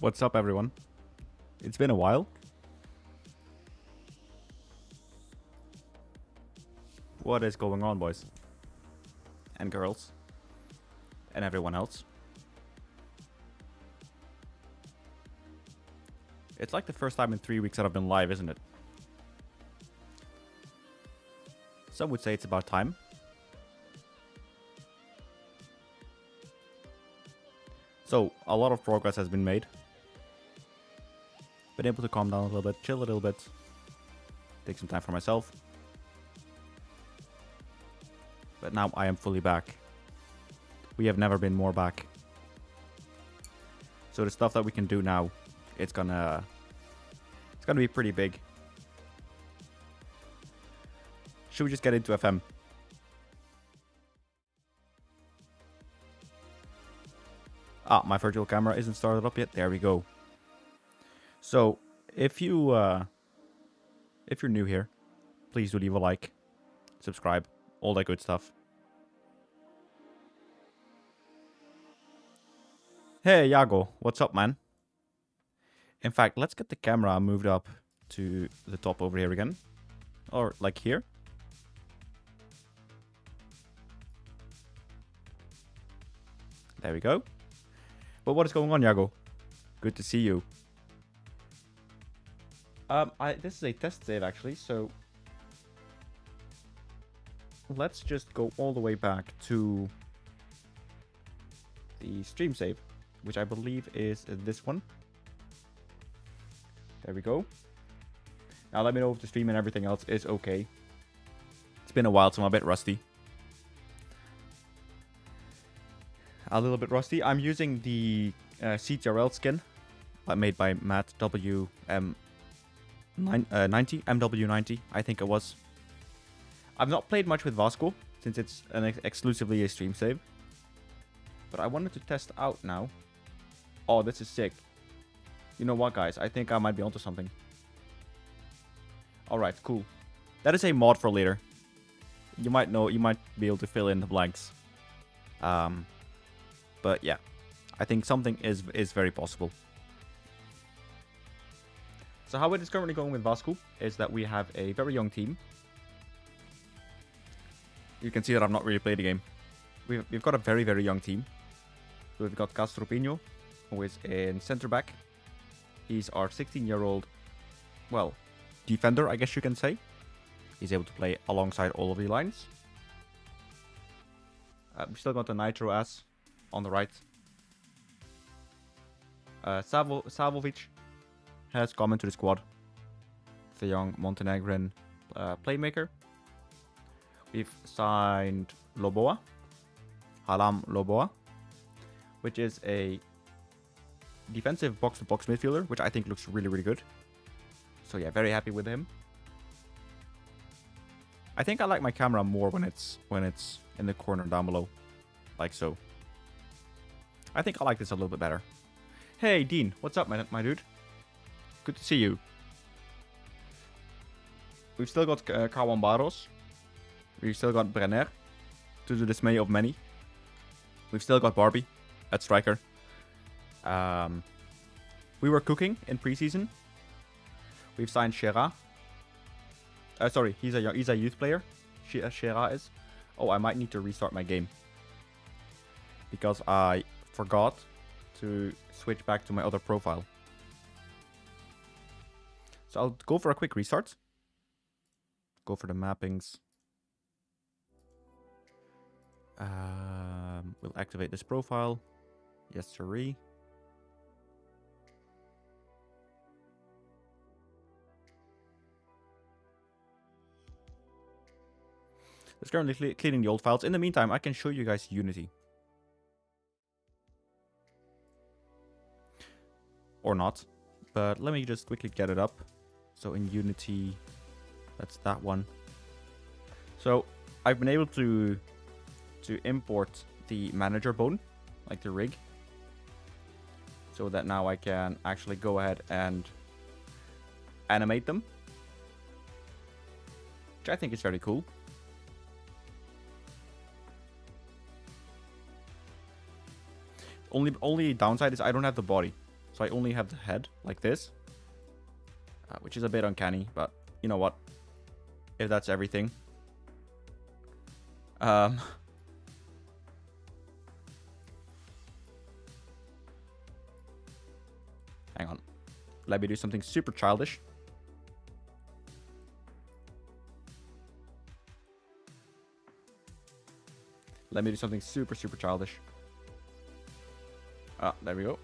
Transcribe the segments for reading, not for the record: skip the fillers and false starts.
What's up, everyone? It's been a while. What is going on, boys? And girls? And everyone else? It's like the first time in 3 weeks that I've been live, isn't it? Some would say it's about time. So, a lot of progress has been made. Been able to calm down a little bit, chill a little bit. Take some time for myself. But now I am fully back. We have never been more back. So the stuff that we can do now, it's gonna be pretty big. Should we just get into FM? Ah, my virtual camera isn't started up yet. There we go. So, if you're new here, please do leave a like, subscribe, all that good stuff. Hey, Yago, what's up, man? In fact, let's get the camera moved up to the top over here again. Or, like here. There we go. But what is going on, Yago? Good to see you. This is a test save, actually, so... Let's just go all the way back to the stream save, which I believe is this one. There we go. Now let me know if the stream and everything else is okay. It's been a while, so I'm a bit rusty. A little bit rusty. I'm using the CTRL skin made by Matt WM90, MW90, I think it was. I've not played much with Vasco, since it's exclusively a stream save. But I wanted to test out now. Oh, this is sick. You know what, guys? I think I might be onto something. Alright, cool. That is a mod for later. You might be able to fill in the blanks. But yeah, I think something is very possible. So how it is currently going with Vasco is that we have a very young team. You can see that I've not really played the game. We've got a very, very young team. So we've got Castropinho, who is in center back. He's our 16-year-old, well, defender, I guess you can say. He's able to play alongside all of the lines. We still got the Nitro ass on the right. Savovic has come into the squad. The young Montenegrin playmaker. We've signed Loboa, Halam Loboa, which is a defensive box-to-box midfielder, which I think looks really, really good. So yeah, very happy with him. I think I like my camera more when it's in the corner down below, like so. I think I like this a little bit better. Hey, Dean, what's up, my dude? Good to see you. We've still got Kawan Barros. We've still got Brenner, to the dismay of many. We've still got Barbie at striker. We were cooking in preseason. We've signed Shera. Sorry, he's a youth player. Shera is. Oh, I might need to restart my game because I forgot to switch back to my other profile. So I'll go for a quick restart. Go for the mappings. We'll activate this profile. Yes, sirree. It's currently cleaning the old files. In the meantime, I can show you guys Unity. Or not. But let me just quickly get it up. So in Unity, that's that one. So I've been able to import the manager bone, like the rig. So that now I can actually go ahead and animate them. Which I think is very cool. Only downside is I don't have the body. So I only have the head like this, which is a bit uncanny, but you know what? If that's everything. Hang on. Let me do something super childish. Let me do something super childish. Ah, there we go.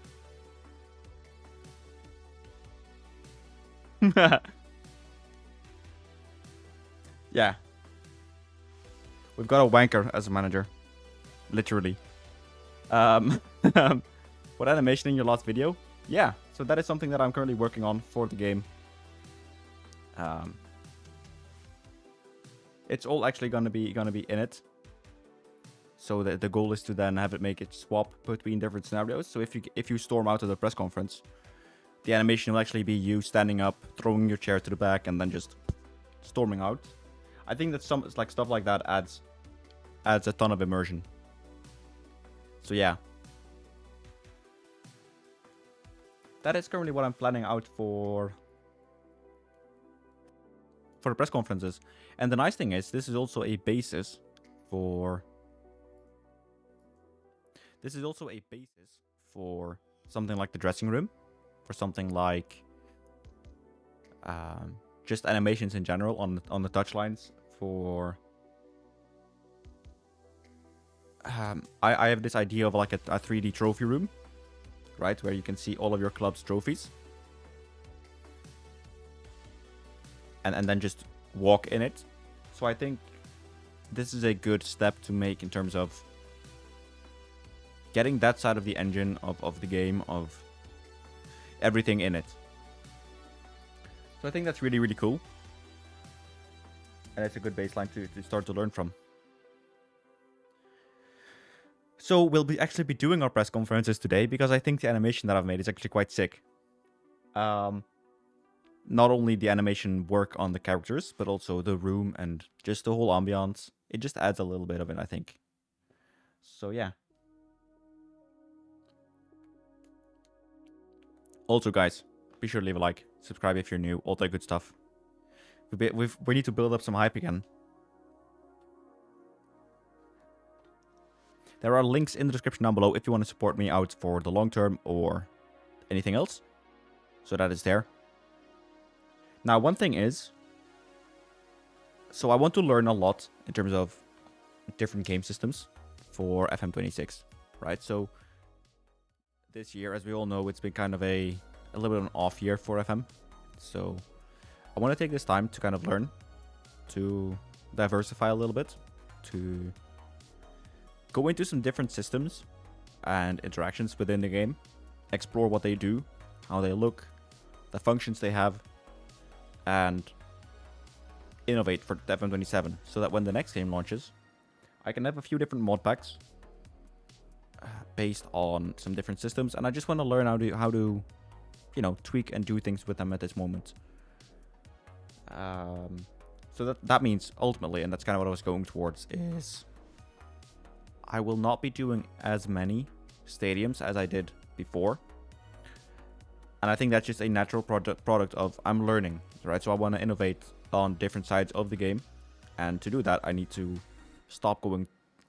Yeah. We've got a wanker as a manager. Literally. What animation in your last video? Yeah, so that is something that I'm currently working on for the game. It's all actually gonna be in it. So the goal is to then have it make it swap between different scenarios. So if you storm out of the press conference, the animation will actually be you standing up, throwing your chair to the back, and then just storming out. I think that stuff like that adds a ton of immersion. So yeah. That is currently what I'm planning out for the press conferences. And the nice thing is, this is also a basis for something like the dressing room, for something like just animations in general on the touchlines. For I have this idea of like a 3D trophy room, right, where you can see all of your club's trophies, and then just walk in it. So I think this is a good step to make in terms of getting that side of the engine of the game, of everything in it. So I think that's really cool, and it's a good baseline to start to learn from. So we'll actually be doing our press conferences today, because I think the animation that I've made is actually quite sick. Not only the animation work on the characters, but also the room and just the whole ambiance. It just adds a little bit of it, I think. So yeah. Also, guys, be sure to leave a like, subscribe if you're new, all that good stuff. We need to build up some hype again. There are links in the description down below if you want to support me out for the long term or anything else. So that is there. Now, one thing is, so I want to learn a lot in terms of different game systems for FM26, right? So this year, as we all know, it's been kind of a little bit of an off year for FM. So I want to take this time to kind of learn, to diversify a little bit, to go into some different systems and interactions within the game, explore what they do, how they look, the functions they have, and innovate for FM27, so that when the next game launches, I can have a few different mod packs based on some different systems, and I just want to learn how to you know, tweak and do things with them at this moment. So that means ultimately, and that's kind of what I was going towards, is I will not be doing as many stadiums as I did before. And I think that's just a natural product of I'm learning, right? So I want to innovate on different sides of the game. And to do that, I need to stop going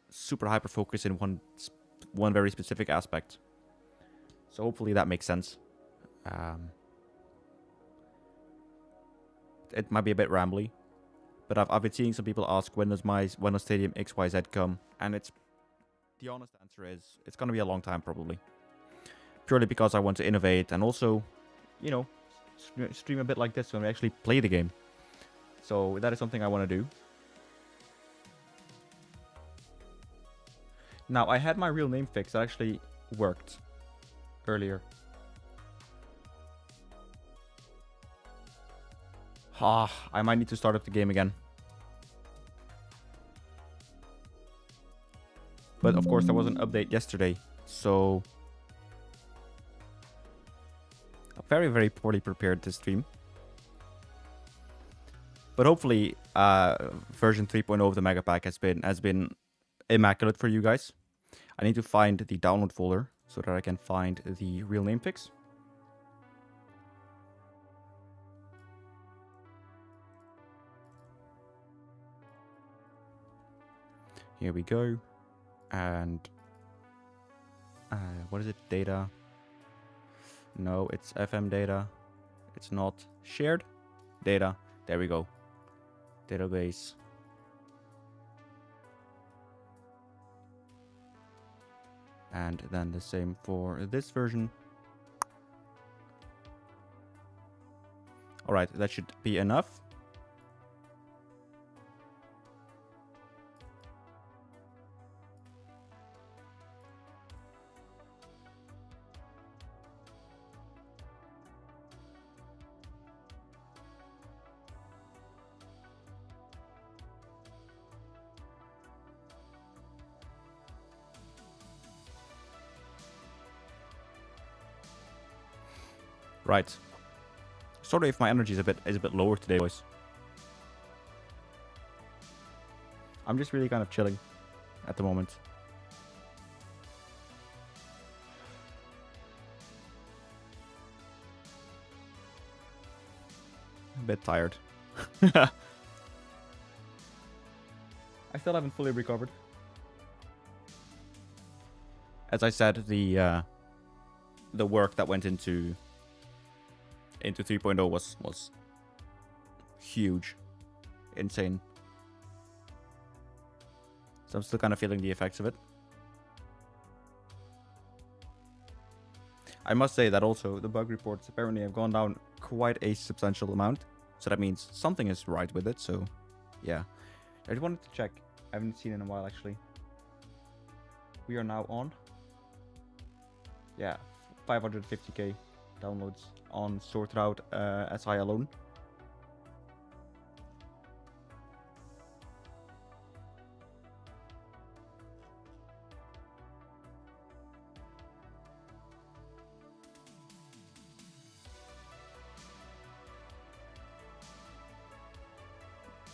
super hyper-focused in one very specific aspect. So hopefully that makes sense. It might be a bit rambly, but I've been seeing some people ask, when does Stadium XYZ come? And the honest answer is it's going to be a long time, probably. Purely because I want to innovate and also, you know, stream a bit like this when we actually play the game. So that is something I want to do. Now, I had my real name fixed. That actually worked earlier. I might need to start up the game again. But of course, there was an update yesterday, so very, very poorly prepared to stream. But hopefully, version 3.0 of the Mega Pack has been immaculate for you guys. I need to find the download folder so that I can find the real name fix. Here we go. And what is it? Data. No, it's FM data. It's not shared data. There we go. Database. And then the same for this version. All right, that should be enough. Right. Sorry if my energy is a bit lower today, boys. I'm just really kind of chilling at the moment. A bit tired. I still haven't fully recovered. As I said, the work that went into 3.0 was huge, insane. So I'm still kind of feeling the effects of it. I must say that also the bug reports apparently have gone down quite a substantial amount. So that means something is right with it. So yeah, I just wanted to check. I haven't seen it in a while actually. We are now on, yeah, 550k downloads on Sorted Out SI alone.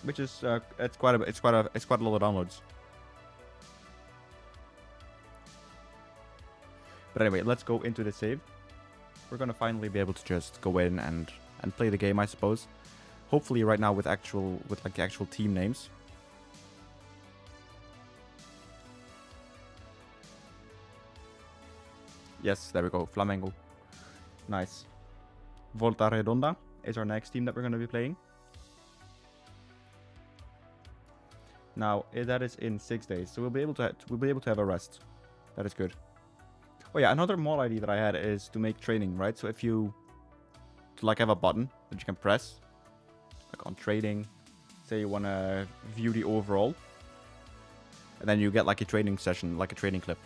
Which is it's quite a lot of downloads. But anyway, let's go into the save. We're gonna finally be able to just go in and play the game, I suppose. Hopefully, right now with like the actual team names. Yes, there we go. Flamengo. Nice. Volta Redonda is our next team that we're gonna be playing. Now that is in 6 days, so we'll be able to have a rest. That is good. Oh yeah, another mod idea that I had is to make training, right? So if you like have a button that you can press, like on training, say you want to view the overall, and then you get like a training session, like a training clip.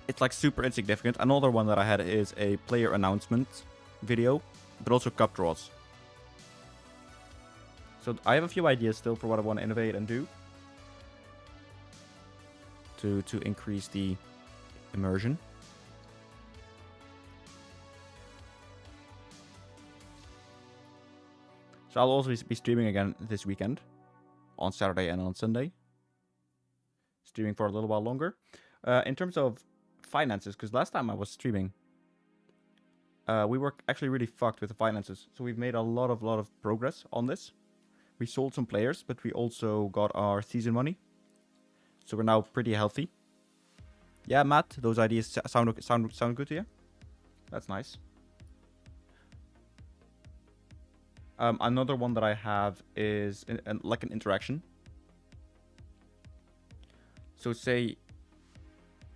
It's like super insignificant. Another one that I had is a player announcement video, but also cup draws. So I have a few ideas still for what I want to innovate and do to increase the immersion. So I'll also be streaming again this weekend on Saturday and on Sunday. Streaming for a little while longer. In terms of finances, because last time I was streaming, we were actually really fucked with the finances. So we've made a lot of progress on this. We sold some players, but we also got our season money. So we're now pretty healthy. Yeah, Matt, those ideas sound good to you? That's nice. Another one that I have is like an interaction. So say,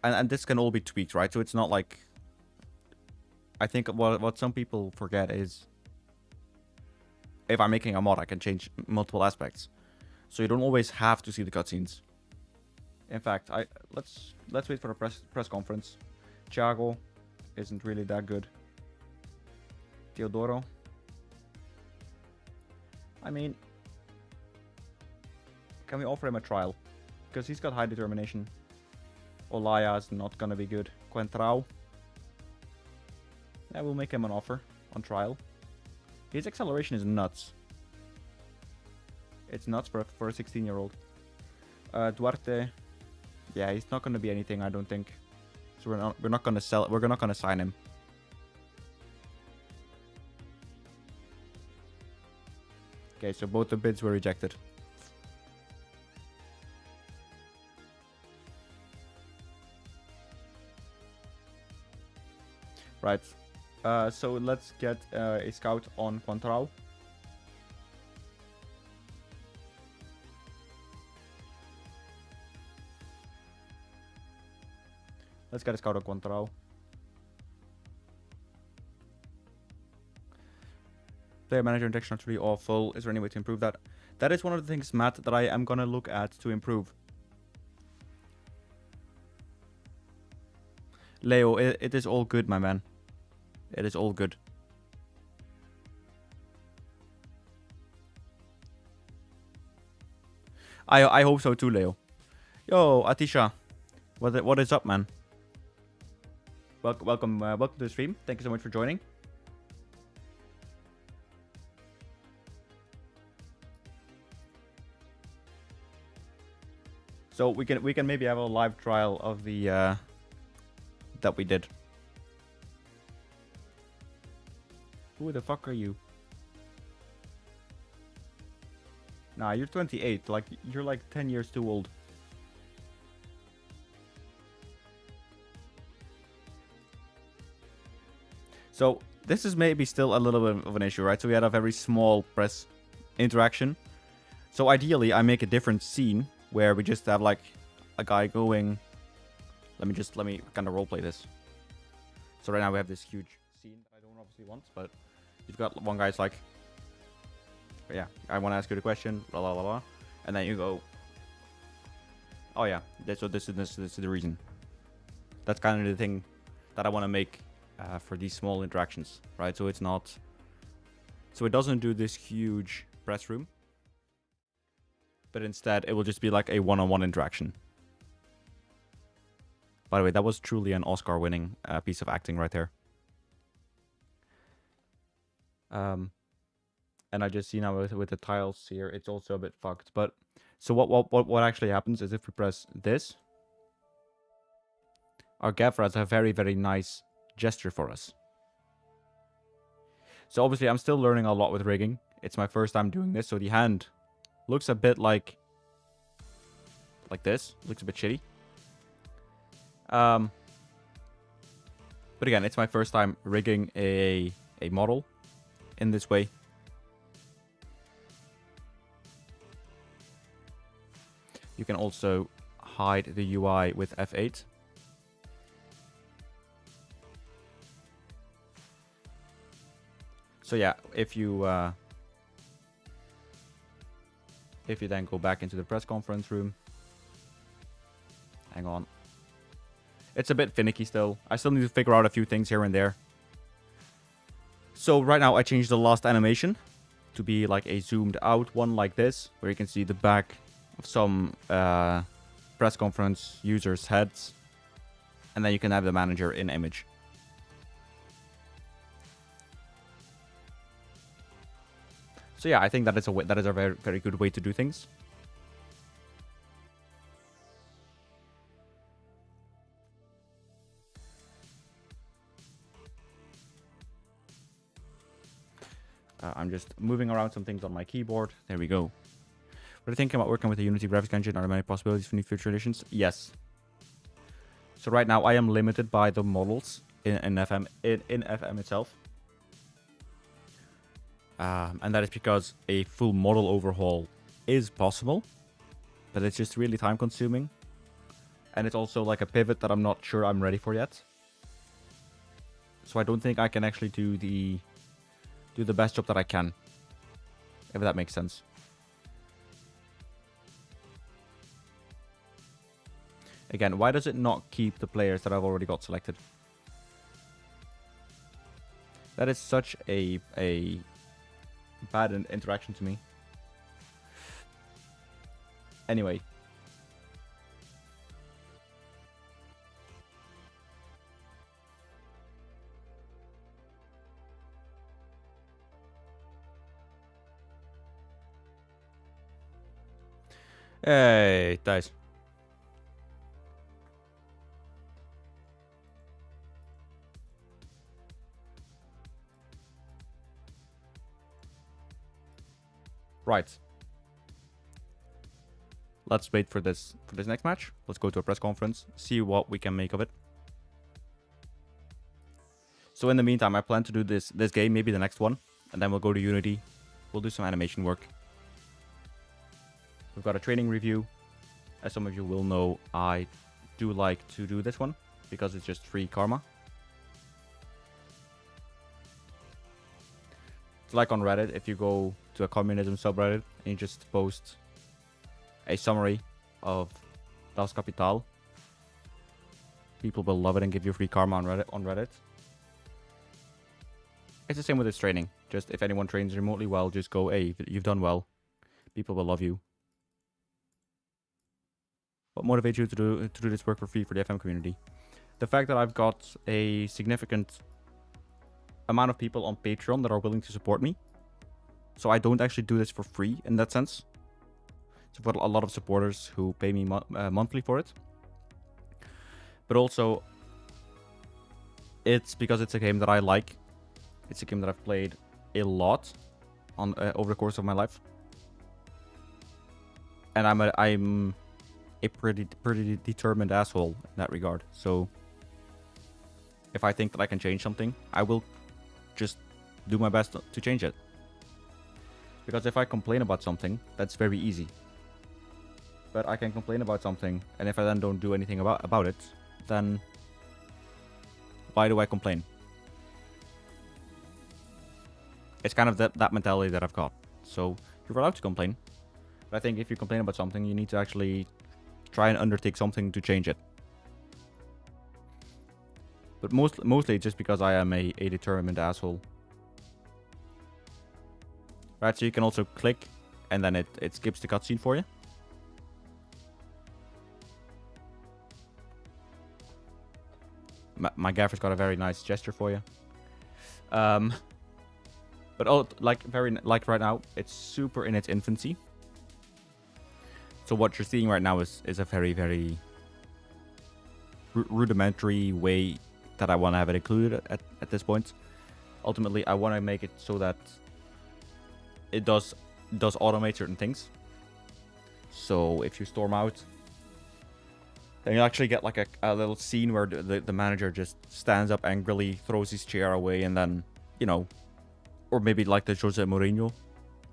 and this can all be tweaked, right? So it's not like, I think what some people forget is, if I'm making a mod, I can change multiple aspects. So you don't always have to see the cutscenes. In fact, let's wait for a press conference. Thiago isn't really that good. Teodoro. I mean, can we offer him a trial? Because he's got high determination. Olaya is not gonna be good. Coentrao. Yeah, we'll make him an offer on trial. His acceleration is nuts. It's nuts for a 16-year-old. Duarte. Yeah, he's not gonna be anything, I don't think. So we're not gonna sell it. We're not gonna sign him. Okay, so both the bids were rejected. Right. So let's get a scout on Contrao. Let's get a scout on Contrao. Player manager injection are really awful. Is there any way to improve that? That is one of the things, Matt, that I am gonna look at to improve. Leo, it is all good, my man. It is all good. I hope so too, Leo. Yo, Atisha. What is up, man? Welcome to the stream. Thank you so much for joining. So we can maybe have a live trial of the that we did. Who the fuck are you? Nah, you're 28. Like you're like 10 years too old. So this is maybe still a little bit of an issue, right? So we had a very small press interaction. So ideally, I make a different scene where we just have like a guy going. Let me kind of roleplay this. So right now we have this huge scene that I don't obviously want, but you've got one guy's like, yeah, I want to ask you the question, blah blah blah blah, and then you go, oh yeah, so this is the reason. That's kind of the thing that I want to make for these small interactions, right? So it's not, so it doesn't do this huge press room, but instead it will just be like a one-on-one interaction. By the way, that was truly an Oscar-winning piece of acting right there. And I just see now with the tiles here, it's also a bit fucked. But so what actually happens is if we press this, our gaffer has a very, very nice gesture for us. So obviously I'm still learning a lot with rigging. It's my first time doing this, so the hand looks a bit like this. Looks a bit shitty. But again, it's my first time rigging a model in this way. You can also hide the UI with F8. So yeah, if you then go back into the press conference room, hang on. It's a bit finicky still. I still need to figure out a few things here and there. So right now I changed the last animation to be like a zoomed out one like this, where you can see the back of some press conference users' heads. And then you can have the manager in image. So yeah, I think that is a very, very good way to do things. I'm just moving around some things on my keyboard. There we go. What are you thinking about working with the Unity graphics engine? Are there many possibilities for new future editions? Yes. So right now I am limited by the models in FM itself. And that is because a full model overhaul is possible, but it's just really time consuming. And it's also like a pivot that I'm not sure I'm ready for yet. So I don't think I can actually do the best job that I can, if that makes sense. Again, why does it not keep the players that I've already got selected? That is such a bad interaction to me. Anyway. Hey, Thijs. Right. Let's wait for this next match. Let's go to a press conference, see what we can make of it. So in the meantime, I plan to do this game, maybe the next one, and then we'll go to Unity. We'll do some animation work. We've got a training review. As some of you will know, I do like to do this one because it's just free karma. It's like on Reddit, if you go to a communism subreddit and you just post a summary of Das Kapital, people will love it and give you free karma on Reddit. It's the same with this training. Just if anyone trains remotely well, just go, hey, you've done well. People will love you. What motivates you to do this work for free for the FM community? The fact that I've got a significant amount of people on Patreon that are willing to support me. So I don't actually do this for free in that sense. So I've got a lot of supporters who pay me monthly for it. But also, it's because it's a game that I like. It's a game that I've played a lot on over the course of my life. And I'm a pretty determined asshole in that regard. So if I think that I can change something, I will just do my best to change it. Because if I complain about something, that's very easy. But I can complain about something, and if I then don't do anything about it, then why do I complain? It's kind of that mentality that I've got. So you're allowed to complain. But I think if you complain about something, you need to actually try and undertake something to change it. But mostly just because I am a determined asshole. Right, so you can also click and then it skips the cutscene for you. My gaffer's got a very nice gesture for you. But like right now, it's super in its infancy. So what you're seeing right now is a very, very rudimentary way that I want to have it included at this point. Ultimately, I want to make it so that it does automate certain things. So if you storm out, then you actually get like a little scene where the manager just stands up angrily, throws his chair away, and then, you know, or maybe like the Jose Mourinho,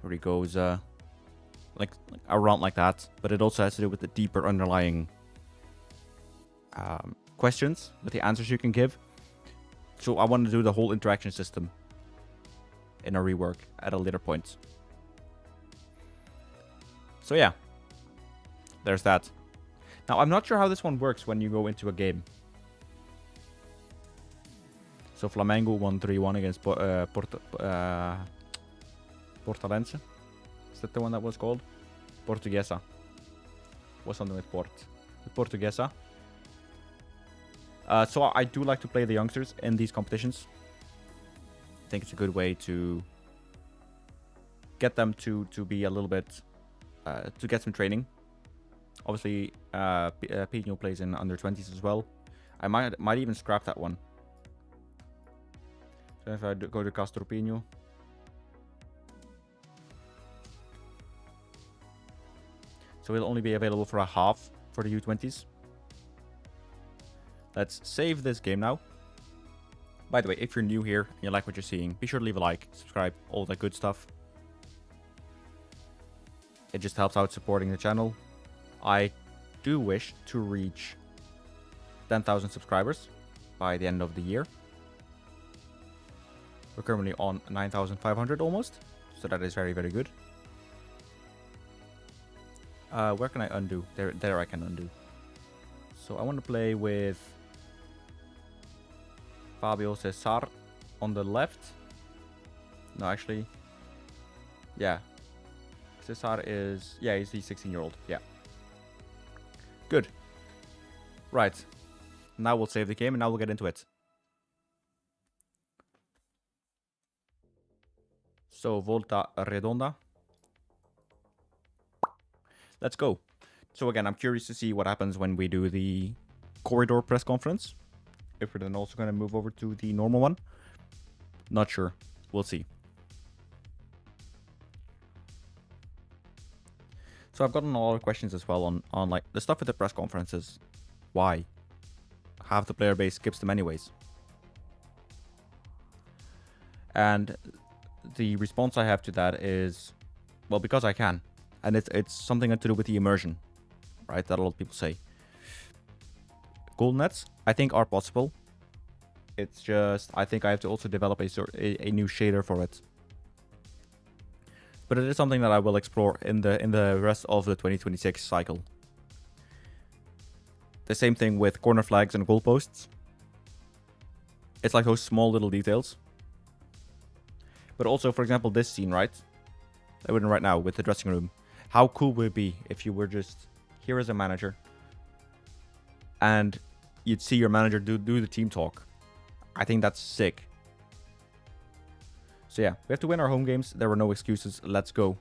where he goes like around like that. But it also has to do with the deeper underlying questions, with the answers you can give. So I want to do the whole interaction system in a rework at a later point. So yeah, there's that. Now I'm not sure how this one works when you go into a game. So Flamengo won 3-1 against Portalense. Is that the one that was called? Portuguesa. Was something with Port. Portuguesa. So I do like to play the youngsters in these competitions. I think it's a good way to get them to be a little bit, to get some training. Obviously, Pino plays in under 20s as well. I might even scrap that one. So if I go to Castro Pino. So it'll only be available for a half for the U20s. Let's save this game now. By the way, if you're new here and you like what you're seeing, be sure to leave a like, subscribe, all that good stuff. It just helps out supporting the channel. I do wish to reach 10,000 subscribers by the end of the year. We're currently on 9,500 almost, so that is very, very good. Where can I undo? There I can undo. So I want to play with Fabio Cesar on the left. No, actually, yeah. Cesar is, yeah, he's the 16-year-old. Yeah. Good. Right. Now we'll save the game and now we'll get into it. So, Volta Redonda. Let's go. So again, I'm curious to see what happens when we do the corridor press conference. If we're then also going to move over to the normal one. Not sure. We'll see. So I've gotten a lot of questions as well on like the stuff with the press conferences. Why? Half the player base skips them anyways. And the response I have to that is, well, because I can. And it's something to do with the immersion, right? That a lot of people say. Goal nets, I think, are possible. It's just, I think I have to also develop a new shader for it. But it is something that I will explore in the rest of the 2026 cycle. The same thing with corner flags and goalposts. It's like those small little details. But also, for example, this scene, right? That we're in right now with the dressing room. How cool would it be if you were just here as a manager and you'd see your manager do the team talk? I think that's sick. So yeah, we have to win our home games. There were no excuses. Let's go.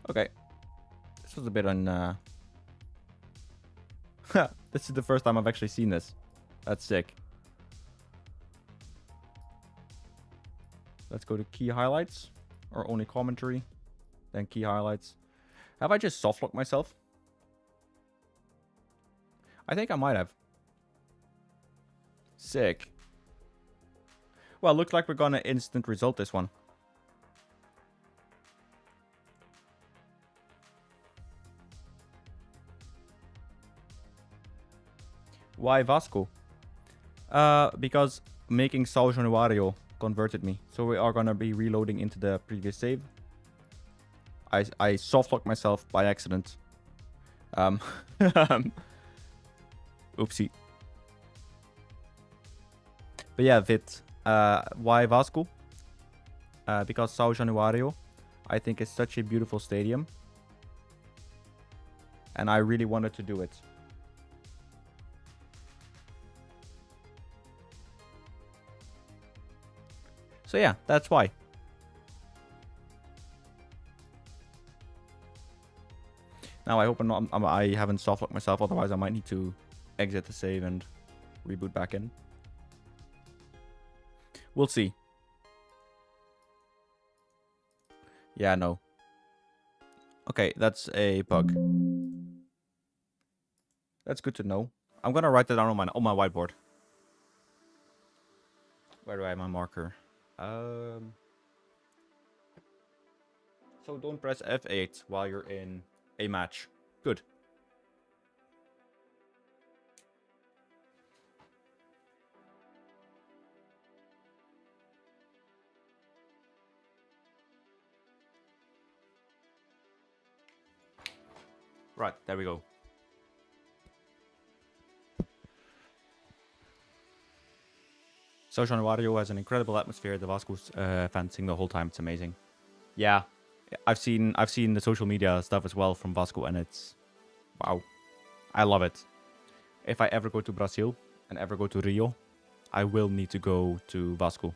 Okay. This was a bit on... This is the first time I've actually seen this. That's sick. Let's go to key highlights. Or only commentary. Then key highlights. Have I just softlocked myself? I think I might have. Sick. Well, looks like we're gonna instant result this one. Why Vasco? Because making São Januário converted me. So we are gonna be reloading into the previous save. I softlocked myself by accident. Oopsie. But yeah, Vit. Why Vasco? Because São Januário, I think, is such a beautiful stadium. And I really wanted to do it. So yeah, that's why. Now I hope I haven't softlocked myself, otherwise I might need to exit the save and reboot back in. We'll see. Yeah, no. Okay, that's a bug. That's good to know. I'm gonna write that down on my whiteboard. Where do I have my marker? So don't press F8 while you're in a match. Good. Right, there we go. São Januário has an incredible atmosphere. The Vasco's fencing the whole time. It's amazing. Yeah, I've seen the social media stuff as well from Vasco, and it's wow. I love it. If I ever go to Brazil and ever go to Rio, I will need to go to Vasco.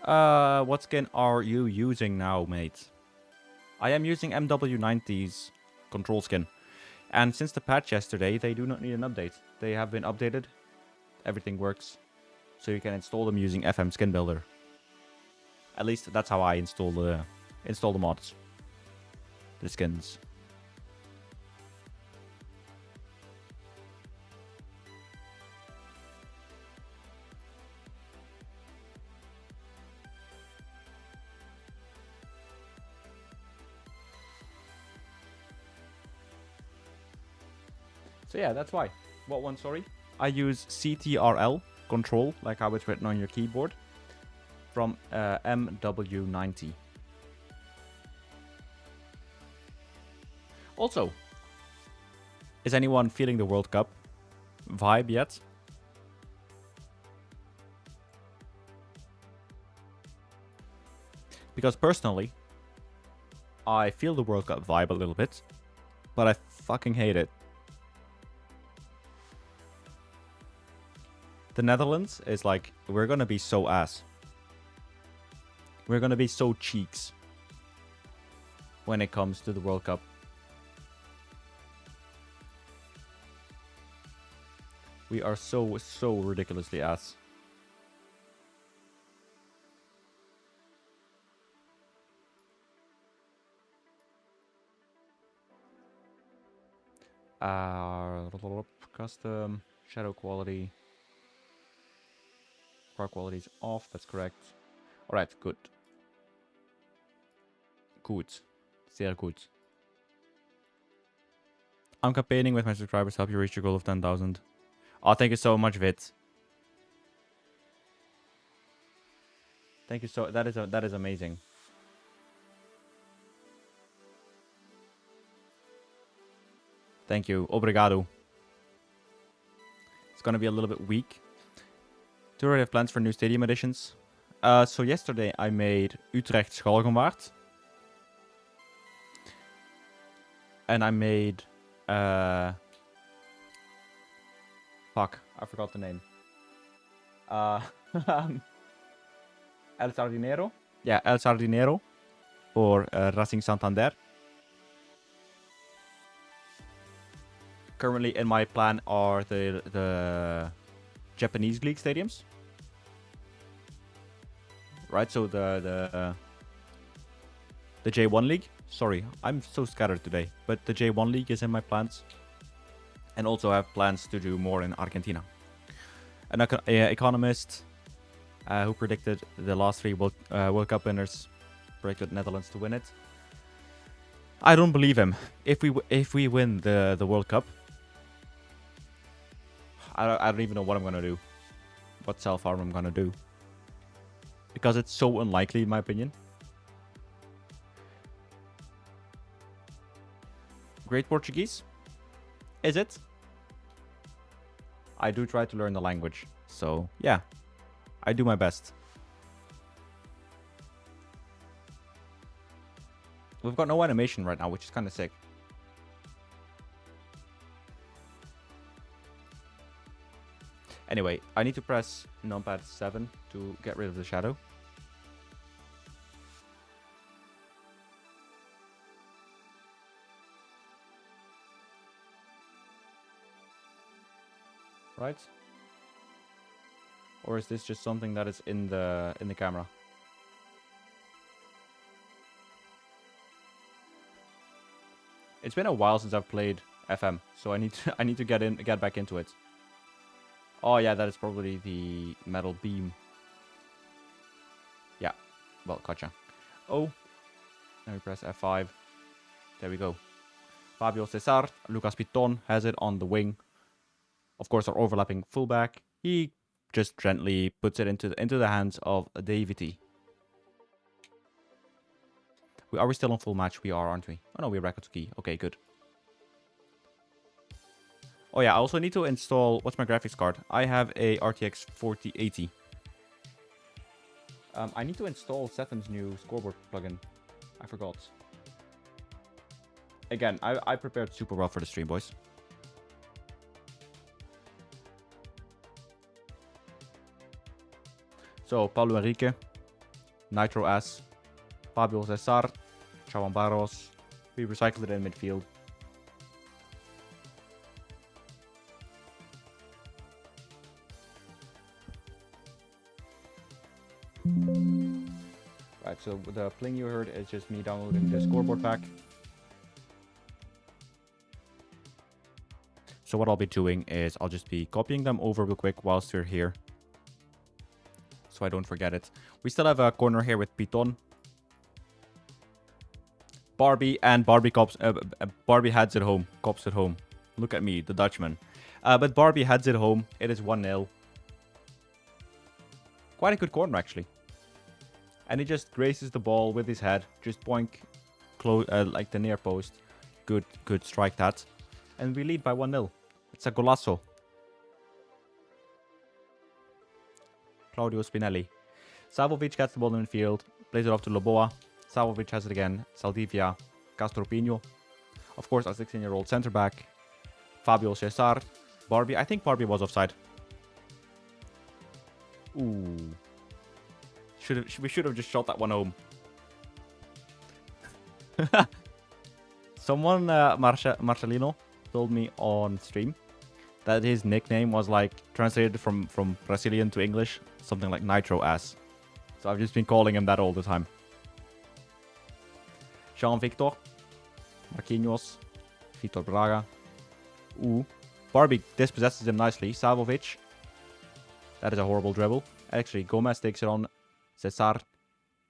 What skin are you using now, mate? I am using MW90's control skin. And since the patch yesterday, they do not need an update. They have been updated. Everything works. So you can install them using FM Skin Builder. At least that's how I install the mods. The skins. So yeah, that's why. What one, sorry? I use CTRL control, like how it's written on your keyboard, from MW90. Also, is anyone feeling the World Cup vibe yet? Because personally, I feel the World Cup vibe a little bit, but I fucking hate it. The Netherlands is like, we're gonna be so ass. We're gonna be so cheeks when it comes to the World Cup. We are so ridiculously ass. Custom, shadow quality. Car quality is off, that's correct. Alright, good. Good. Sehr gut. I'm campaigning with my subscribers to help you reach your goal of 10,000. Oh, thank you so much, Vit. Thank you so. That is amazing. Thank you. Obrigado. It's gonna be a little bit weak. Do you already have plans for new stadium editions? So yesterday I made Utrecht Schalgenwaard. And I made fuck, I forgot the name. El Sardinero. Yeah, El Sardinero for Racing Santander. Currently in my plan are the Japanese league stadiums. Right, so the J1 league. Sorry, I'm so scattered today. But the J1 league is in my plans. And also have plans to do more in Argentina. An economist who predicted the last 3 World Cup winners, predicted Netherlands to win it. I don't believe him. If we win the World Cup, I don't even know what I'm gonna do. What self-harm I'm gonna do. Because it's so unlikely in my opinion. Great Portuguese? Is it? I do try to learn the language. So, yeah. I do my best. We've got no animation right now, which is kind of sick. Anyway, I need to press numpad 7 to get rid of the shadow. Right? Or is this just something that is in the camera? It's been a while since I've played FM, so I need to get back into it. Oh yeah, that is probably the metal beam. Yeah, well, gotcha. Oh, let me press F5. There we go. Fabio Cesar, Lucas Piton has it on the wing. Of course, our overlapping fullback. He just gently puts it into the hands of Davity. Are we still on full match? We are, aren't we? Oh no, we're record key. Okay, good. Oh yeah, I also need to install... What's my graphics card? I have a RTX 4080. I need to install Setham's new scoreboard plugin. I forgot. Again, I prepared super well for the stream, boys. So, Paulo Henrique, Nitro S, Fabio Cesar, Chawan Barros. We recycled it in midfield. Right, so the pling you heard is just me downloading the scoreboard pack. So what I'll be doing is I'll just be copying them over real quick whilst we're here. So I don't forget it. We still have a corner here with Piton. Barbie and Barbie cops. Barbie heads it home. Cops at home. Look at me, the Dutchman. But Barbie heads it home. It is 1-0. Quite a good corner, actually. And he just graces the ball with his head. Just boink, close, like the near post. Good strike that. And we lead by 1-0. It's a golazo. Claudio Spinelli. Savovic gets the ball in midfield. Plays it off to Loboa. Savovic has it again. Saldivia. Castropino. Of course, our 16-year-old centre back. Fabio Cesar. Barbie. I think Barbie was offside. Ooh. We should have just shot that one home. Someone, Marcelino, told me on stream that his nickname was like translated from Brazilian to English, something like Nitro Ass. So I've just been calling him that all the time. Jean Victor, Marquinhos, Vitor Braga. Ooh. Barbie dispossesses him nicely. Savovic. That is a horrible dribble. Actually, Gomez takes it on. Cesar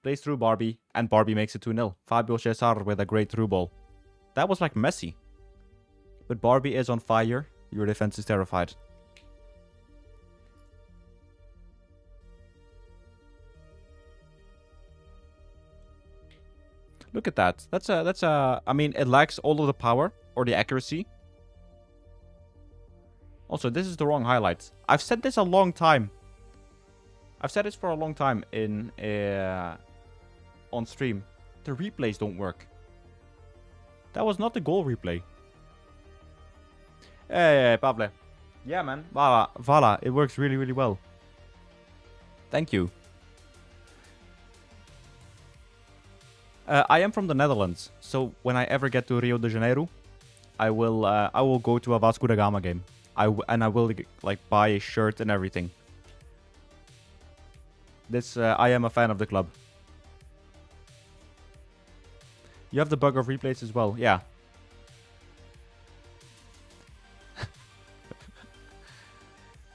plays through Barbie, and Barbie makes it 2-0. Fabio Cesar with a great through ball. That was like Messi. But Barbie is on fire. Your defense is terrified. Look at that. That's a. I mean, it lacks all of the power or the accuracy. Also, this is the wrong highlights. I've said this a long time. I've said this for a long time in on stream. The replays don't work. That was not the goal replay. Hey, Pavle. Yeah, man. Vala. It works really, really well. Thank you. I am from the Netherlands, so when I ever get to Rio de Janeiro, I will go to a Vasco da Gama game. I will like buy a shirt and everything. I am a fan of the club. You have the bug of replays as well, yeah.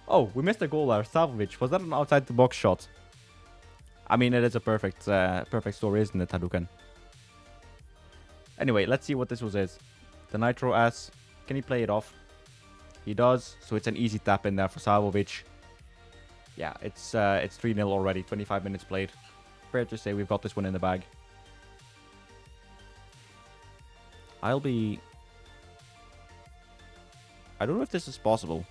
Oh, we missed a goal there. Savovic, was that an outside the box shot? I mean, it is a perfect story, isn't it, Hadouken? Anyway, let's see what this is. The Nitro Ass. Can he play it off? He does, so it's an easy tap in there for Savovic. Yeah, it's 3-0 already, 25 minutes played. Fair to say we've got this one in the bag. I don't know if this is possible.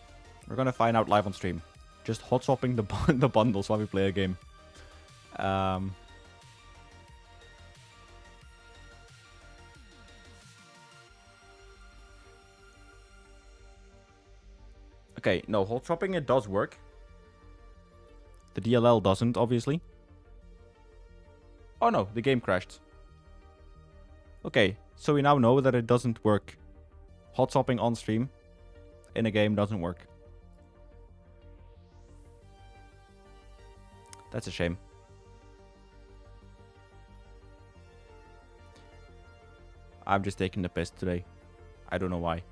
We're gonna find out live on stream. Just hot swapping the bundles while we play a game. Okay, no, hot swapping it does work. The DLL doesn't, obviously. Oh no, the game crashed. Okay, so we now know that it doesn't work. Hot swapping on stream in a game doesn't work. That's a shame. I'm just taking the piss today. I don't know why.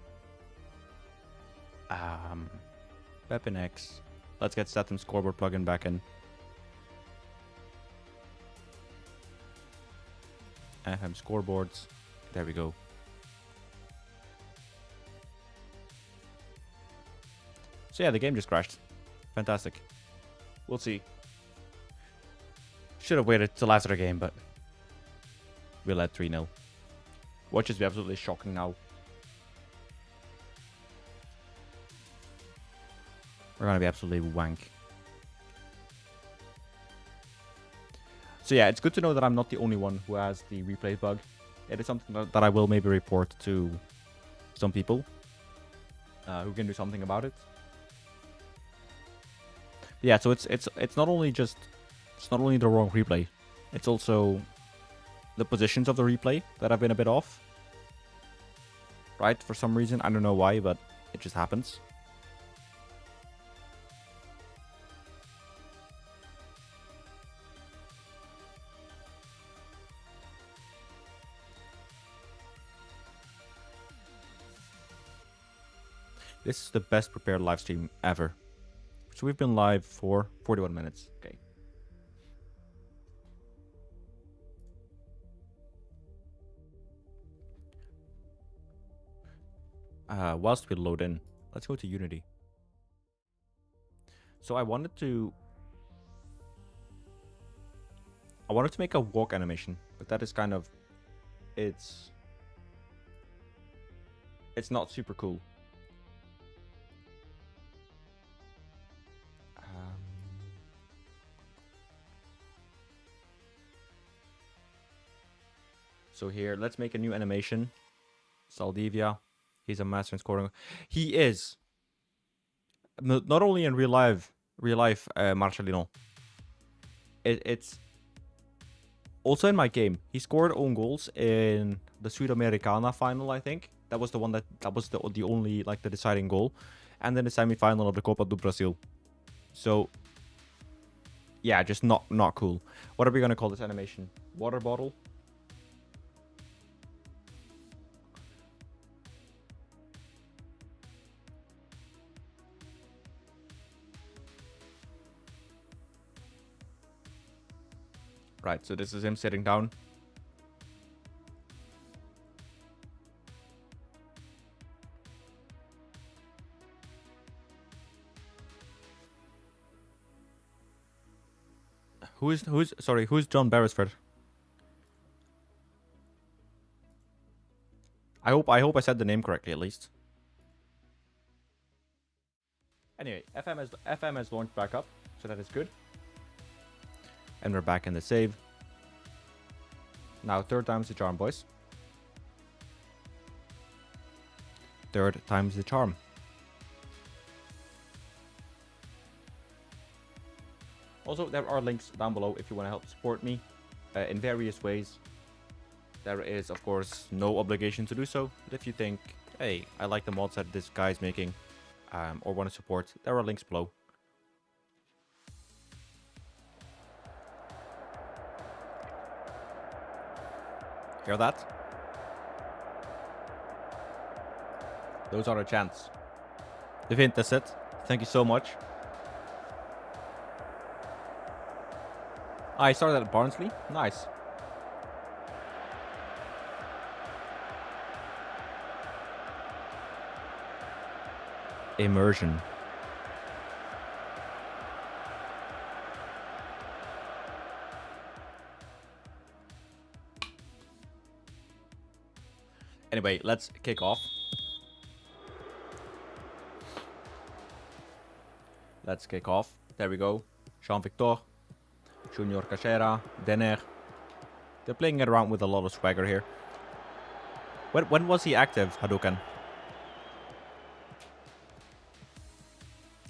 Weapon X. Let's get Statham scoreboard plugin back in. FM scoreboards. There we go. So yeah, the game just crashed. Fantastic. We'll see. Should have waited till after the game, but we'll let 3-0. Watch is absolutely shocking now. We're gonna be absolutely wank. So yeah, it's good to know that I'm not the only one who has the replay bug. It is something that I will maybe report to some people who can do something about it. Yeah, so it's not only the wrong replay, it's also the positions of the replay that have been a bit off. Right, for some reason, I don't know why, but it just happens. This is the best prepared live stream ever. So we've been live for 41 minutes. Okay. Whilst we load in, let's go to Unity. So I wanted to make a walk animation, but that is kind of it's not super cool. So here, let's make a new animation. Saldivia, he's a master in scoring. He is. Not only in real life, Marcelino. It's also in my game. He scored own goals in the Sudamericana final, I think. That was the one that was the only like the deciding goal. and then the semi-final of the Copa do Brasil. So, yeah, just not cool. What are we gonna call this animation? Water bottle? Right, so this is him sitting down. Who's John Beresford? I hope I said the name correctly at least. Anyway, FM has launched back up, so that is good. And we're back in the save. Now, third time's the charm, boys. Third time's the charm. Also, there are links down below if you want to help support me in various ways. There is, of course, no obligation to do so. But if you think, hey, I like the mods that this guy's making, or want to support, there are links below. Hear that? Those are the chants. The hint, that's it. Thank you so much. I started at Barnsley. Nice. Immersion. Anyway, let's kick off. Let's kick off. There we go. Jean-Victor, Junior Cachera, Denner. They're playing it around with a lot of swagger here. When was he active, Hadouken?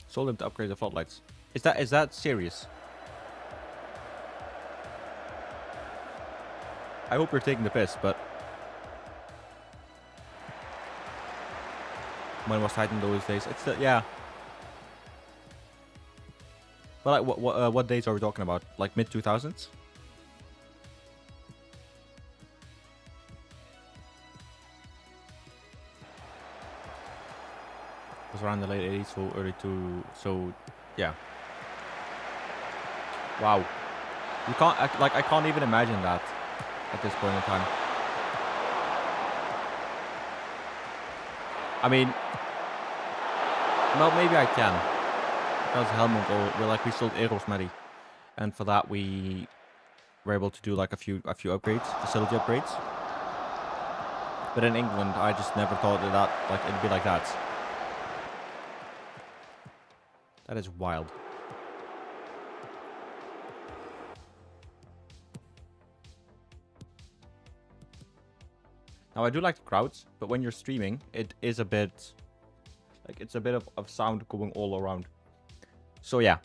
Sold him to upgrade the floodlights. Is that serious? I hope you're taking the piss, but when was Titan those days? It's the yeah. Well, like what days are we talking about? Like mid 2000s? It was around the late 80s, so early so yeah. Wow, you can't I can't even imagine that at this point in time. I mean, well, maybe I can. Because Helmut, we sold Erosmeri, and for that we were able to do like a few upgrades, facility upgrades. But in England, I just never thought that like it'd be like that. That is wild. Now I do like the crowds, but when you're streaming, it is a bit like it's a bit of sound going all around. So yeah.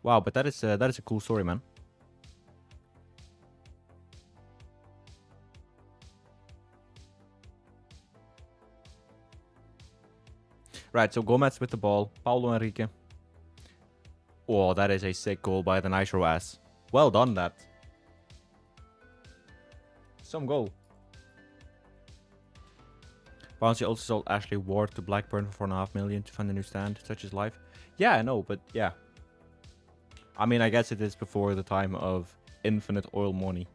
Wow, but that is a cool story, man. Right, so Gomez with the ball, Paulo Henrique. Oh, that is a sick goal by the Nitro ass. Well done, that. Some goal. Bouncy also sold Ashley Ward to Blackburn for $4.5 million to fund a new stand, such as life. Yeah, I know, but yeah. I mean, I guess it is before the time of infinite oil money.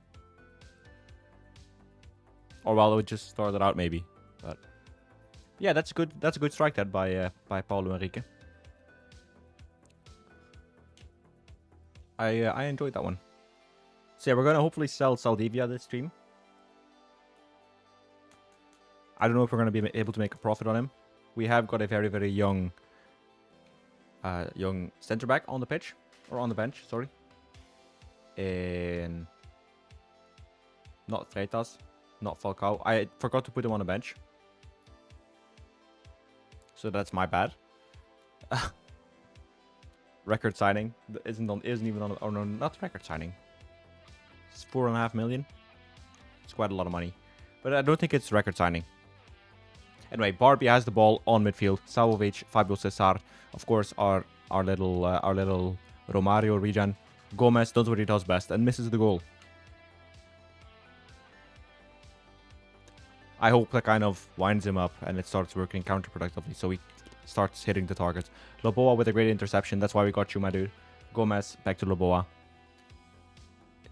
Or well, it just started out maybe. But yeah, that's a good strike that by Paulo Henrique. I enjoyed that one. So yeah, we're gonna hopefully sell Saldivia this stream. I don't know if we're gonna be able to make a profit on him. We have got a very, very young center back on the pitch, or on the bench, sorry. And not Freitas, not Falcao. I forgot to put him on the bench, so that's my bad. Record signing isn't even on. Oh no, not record signing. It's $4.5 million. It's quite a lot of money, but I don't think it's record signing. Anyway, Barbie has the ball on midfield. Savovic, Fabio Cesar, of course, our little Romario regen. Gomez does what he does best and misses the goal. I hope that kind of winds him up and it starts working counterproductively, so he starts hitting the target. Loboa with a great interception. That's why we got you, my dude. Gomez back to Loboa.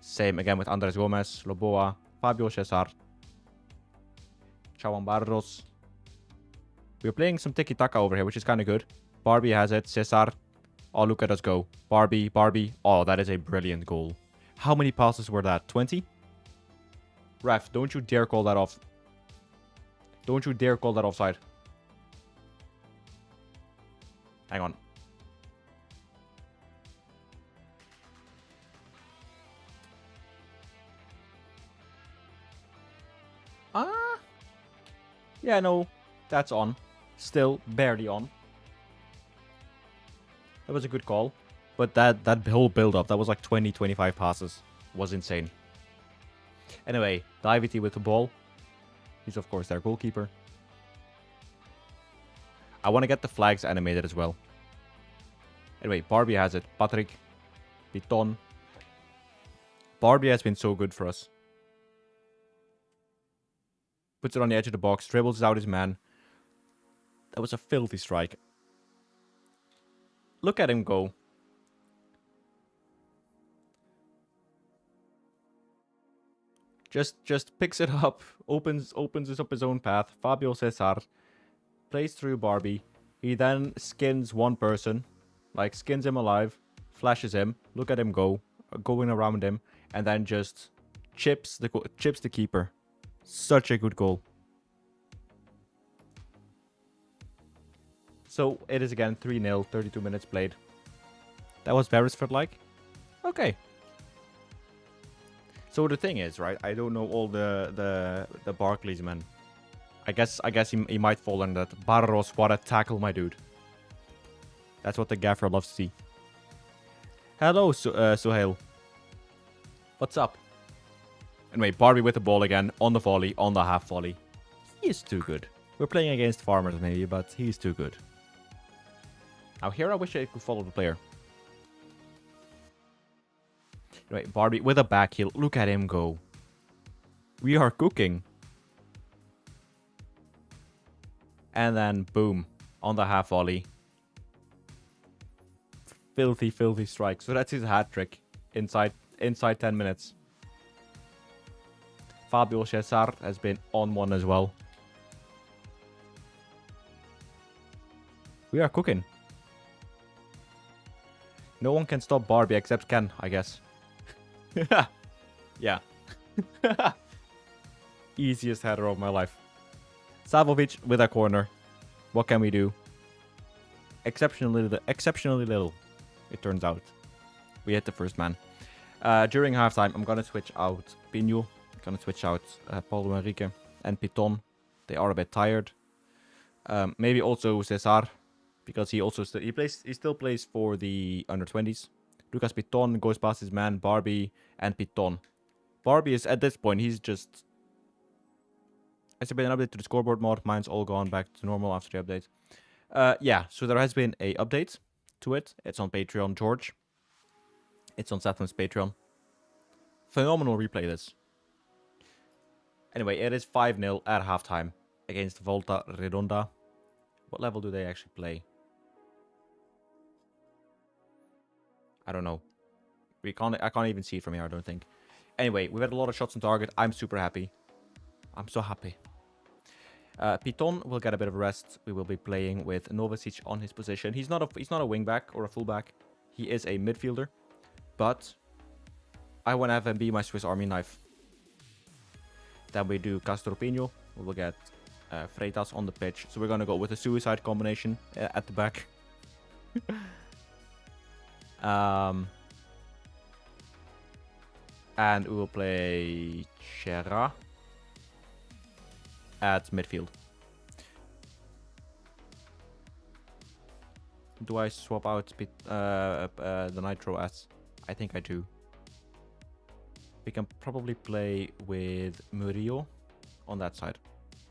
Same again with Andres Gomez, Loboa, Fabio Cesar, Chawan Barros. We're playing some tiki-taka over here, which is kind of good. Barbie has it. Cesar. Oh, look at us go. Barbie, Barbie. Oh, that is a brilliant goal. How many passes were that? 20? Ref, don't you dare call that off. Don't you dare call that offside. Hang on. Yeah, no. That's on. Still barely on. That was a good call. But that whole build-up, that was like 20, 25 passes. Was insane. Anyway, the IVT with the ball. He's, of course, their goalkeeper. I want to get the flags animated as well. Anyway, Barbie has it. Patrick. Piton. Barbie has been so good for us. Puts it on the edge of the box. Dribbles out his man. That was a filthy strike. Look at him go. Just picks it up. Opens up his own path. Fabio Cesar. Plays through Barbie. He then skins one person. Like, skins him alive. Flashes him. Look at him go. Going around him. And then just chips the keeper. Such a good goal. So, it is again 3-0, 32 minutes played. That was Beresford-like. Okay. So the thing is, right, I don't know all the Barclays men. I guess he might fall under that. Barros, what a tackle, my dude. That's what the gaffer loves to see. Hello, Suhail. What's up? Anyway, Barbie with the ball again, on the volley, on the half volley. He is too good. We're playing against farmers maybe, but he's too good. Now here I wish I could follow the player. Anyway, Barbie with a back heel. Look at him go. We are cooking. And then boom, on the half volley. Filthy, filthy strike. So that's his hat trick inside 10 minutes. Fabio Cesar has been on one as well. We are cooking. No one can stop Barbie except Ken, I guess. Yeah. Easiest header of my life. Savovic with a corner. What can we do? Exceptionally little, it turns out. We hit the first man. During halftime, I'm going to switch out Pinho. I'm going to switch out Paulo Henrique and Piton. They are a bit tired. Maybe also Cesar, because he still plays for the under-20s. Lucas Piton goes past his man, Barbie and Piton. Barbie is, at this point, he's just... Has there been an update to the scoreboard mod? Mine's all gone back to normal after the update. Yeah, so there has been a update to it. It's on Patreon, George. It's on Saturn's Patreon. Phenomenal replay, this. Anyway, it is 5-0 at halftime against Volta Redonda. What level do they actually play? I don't know. I can't even see it from here, I don't think. Anyway, we've had a lot of shots on target. I'm super happy. I'm so happy. Piton will get a bit of rest. We will be playing with Novasic on his position. He's not a wingback or a fullback. He is a midfielder. But I want to have him be my Swiss Army knife. Then we do Castropinho. We will get Freitas on the pitch. So we're going to go with a suicide combination at the back. And we will play Chera at midfield. Do I swap out the Nitro as? I think I do. We can probably play with Murillo on that side.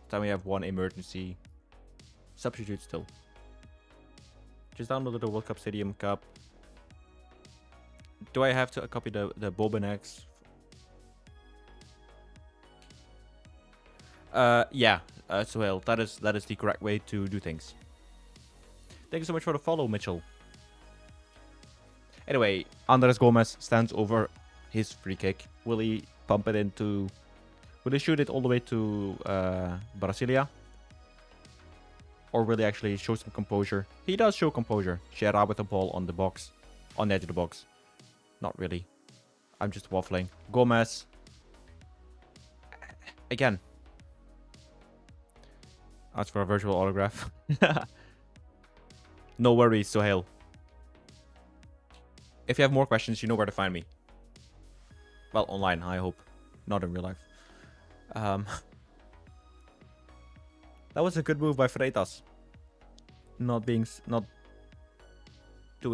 Then we have one emergency Substitute still. Just downloaded the World Cup Stadium Cup. Do I have to copy the Bobinex? Yeah, Sohail, that is the correct way to do things. Thank you so much for the follow, Mitchell. Anyway, Andres Gomez stands over his free kick. Will he pump it into... Will he shoot it all the way to Brasilia? Or will he actually show some composure? He does show composure. Shearer with the ball on the box. On the edge of the box. Not really. I'm just waffling. Gomez. Again. Ask for a virtual autograph. No worries, Sohail. If you have more questions, you know where to find me. Well, online, I hope. Not in real life. That was a good move by Freitas. Not doing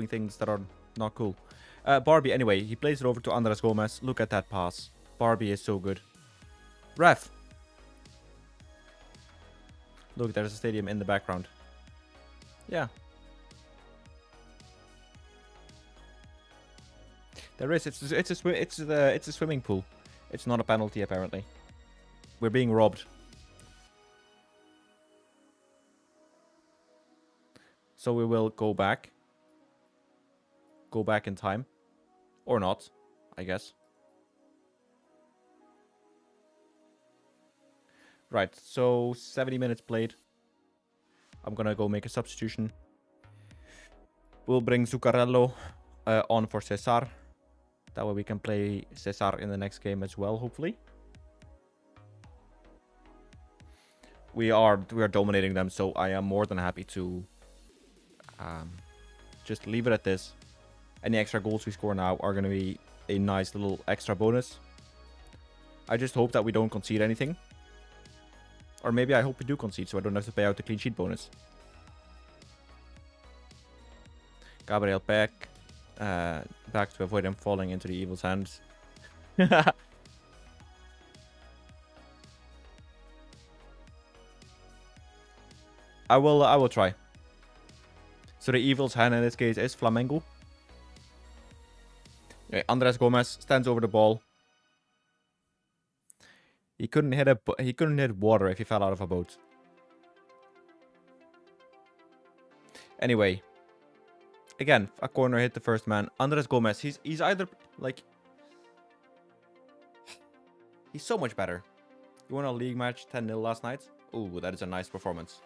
things that are not cool. Barbie, anyway, he plays it over to Andres Gomez. Look at that pass. Barbie is so good. Ref. Look, there's a stadium in the background. Yeah. There is. It's a swimming pool. It's not a penalty apparently. We're being robbed. So we will go back. Go back in time. Or not, I guess. Right, so 70 minutes played. I'm gonna go make a substitution. We'll bring Zuccarello on for Cesar. That way we can play Cesar in the next game as well, hopefully. We are dominating them, so I am more than happy to just leave it at this. Any extra goals we score now are going to be a nice little extra bonus. I just hope that we don't concede anything. Or maybe I hope we do concede, so I don't have to pay out the clean sheet bonus. Gabriel Peck. Back to avoid him falling into the evil's hands. I will try. So the evil's hand in this case is Flamengo. Okay, Andres Gomez stands over the ball. He couldn't hit water if he fell out of a boat. Anyway, again, a corner hit the first man. Andres Gomez, he's either like he's so much better. You won a league match 10-0 last night. Ooh, that is a nice performance.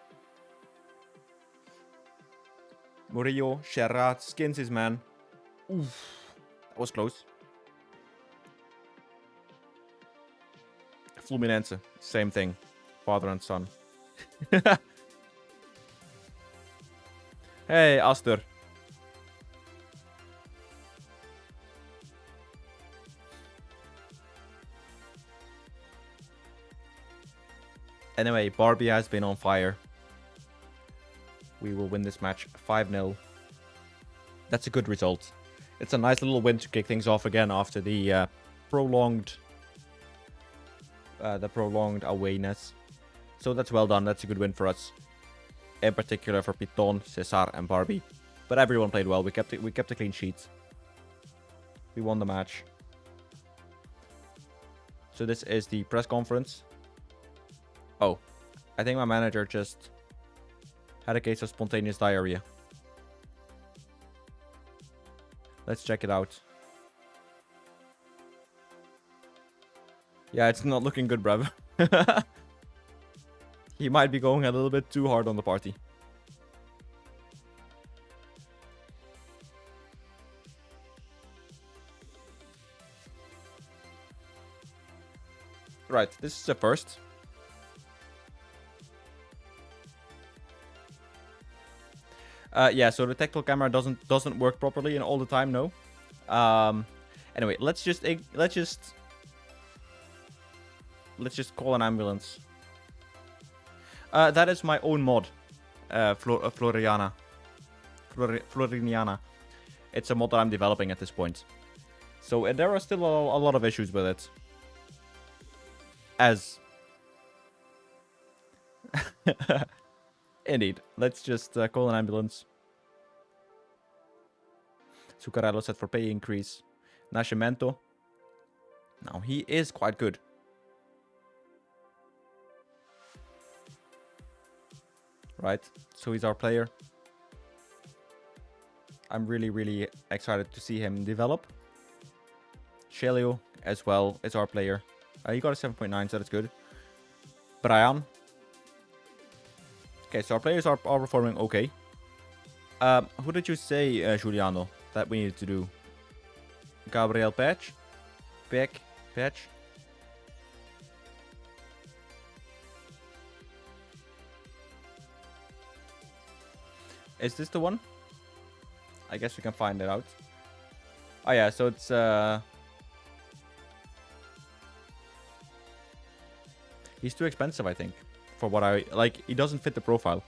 Murillo, Shearer skins his man. Oof. That was close. Fluminense, same thing. Father and son. Hey, Astor. Anyway, Barbie has been on fire. We will win this match 5-0. That's a good result. It's a nice little win to kick things off again after the prolonged awayness. So that's well done. That's a good win for us. In particular for Piton, Cesar, and Barbie. But everyone played well. We kept a clean sheet. We won the match. So this is the press conference. Oh, I think my manager just had a case of spontaneous diarrhea. Let's check it out. Yeah, it's not looking good, bruv. He might be going a little bit too hard on the party. Right, this is the first. Yeah, so the tactile camera doesn't work properly and all the time, no. Anyway, let's just call an ambulance. That is my own mod, Floriana. Floriniana. It's a mod that I'm developing at this point. So there are still a lot of issues with it. Indeed. Let's just call an ambulance. Zuccarello set for pay increase. Nascimento. Now, he is quite good. Right? So he's our player. I'm really, really excited to see him develop. Shelio as well is our player. He got a 7.9, so that's good. Brian. Okay, so our players are performing okay. Who did you say, Giuliano, that we needed to do? Gabriel Patch? Patch? Is this the one? I guess we can find it out. Oh yeah, so it's he's too expensive, I think, for what I like. He doesn't fit the profile.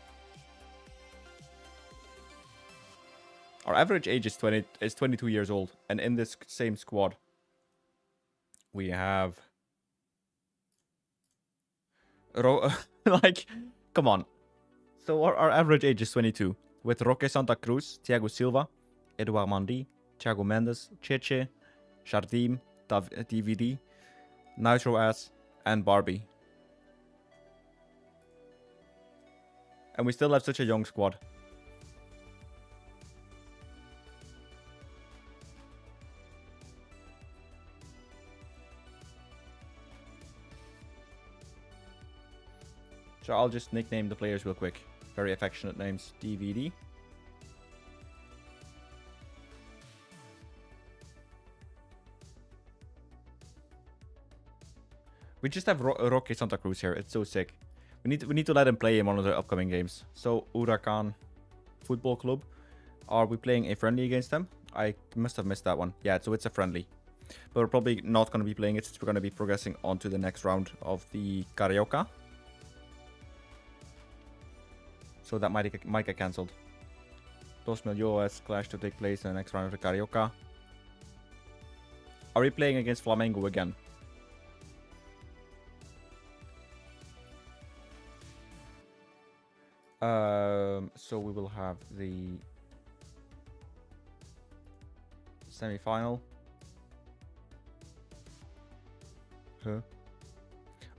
Our average age is 22 years old, and in this same squad, we have like, come on. So our average age is 22, with Roque Santa Cruz, Thiago Silva, Eduard Mendy, Thiago Mendes, Cheche, Jardim, DVD, Nitro Ass, and Barbie. And we still have such a young squad. So I'll just nickname the players real quick. Very affectionate names. DVD. We just have Roque Santa Cruz here. It's so sick. We need to let him play in one of the upcoming games. So Huracan Football Club. Are we playing a friendly against them? I must have missed that one. Yeah, so it's a friendly. But we're probably not going to be playing it since we're going to be progressing on to the next round of the Carioca. So that might get cancelled. Dos Milhões clash to take place in the next round of the Carioca. Are we playing against Flamengo again? So we will have the semi-final. Huh?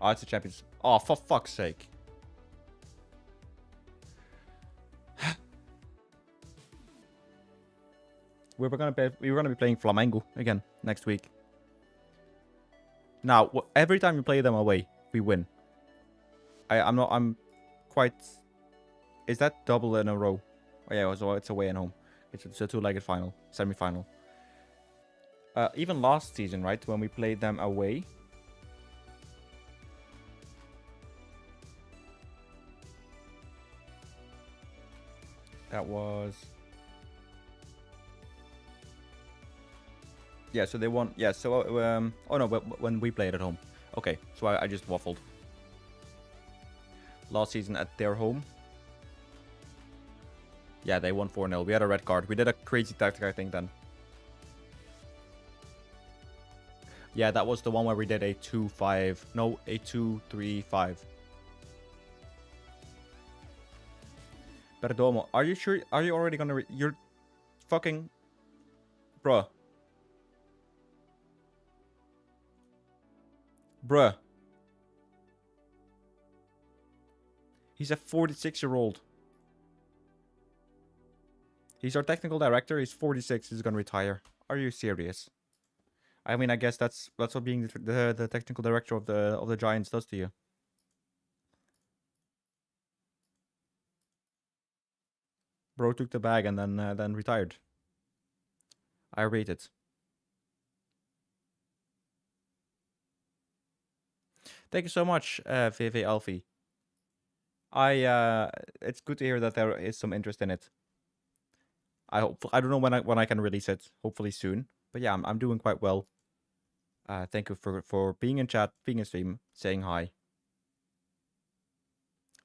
Oh, it's the Champions. Oh, for fuck's sake. we were gonna be playing Flamengo again next week. Now, every time we play them away, we win. I'm quite. Is that double in a row? Oh yeah, so it's away and home. It's a two-legged final, semi-final. Even last season, right, when we played them away. That was. Yeah, so they won. Yeah, so oh no, when we played at home. Okay, so I just waffled. Last season at their home. Yeah, they won 4-0. We had a red card. We did a crazy tactic, I think, then. Yeah, that was the one where we did a 2-5. No, a 2-3-5. Perdomo, are you sure? Are you already gonna? You're fucking, bruh. Bruh. He's a 46-year-old. He's our technical director. He's 46. He's gonna retire. Are you serious? I mean, I guess that's what being the technical director of the Giants does to you. Bro took the bag and then retired. I rate it. Thank you so much, VV Alfie. It's good to hear that there is some interest in it. I don't know when I can release it. Hopefully soon. But yeah, I'm doing quite well. Thank you for being in chat, being in stream, saying hi.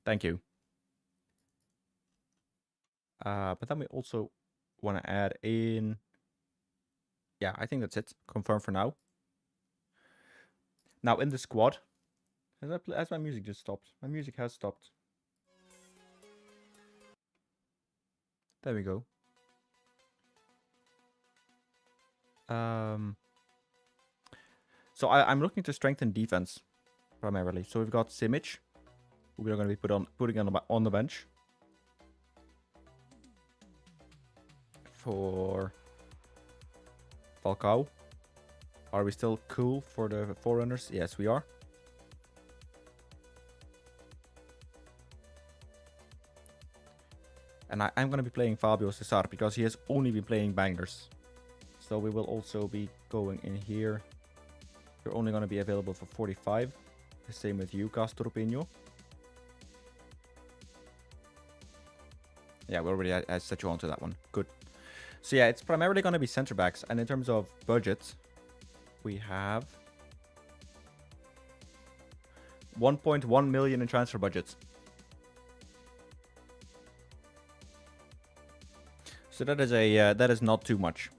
Thank you. But then we also want to add in. Yeah, I think that's it. Confirm for now. Now in the squad. Has my music just stopped? My music has stopped. There we go. So I'm looking to strengthen defense primarily. So we've got Simic, who we're going to be putting on the bench for Falcao. Are we still cool for the Forerunners? Yes, we are. And I'm going to be playing Fabio Cesar because he has only been playing bangers. So we will also be going in here. You're only going to be available for 45. The same with you, Castropeño. Yeah, we already had set you onto that one. Good. So yeah, it's primarily going to be center backs. And in terms of budget, we have 1.1 million in transfer budgets. So that is not too much.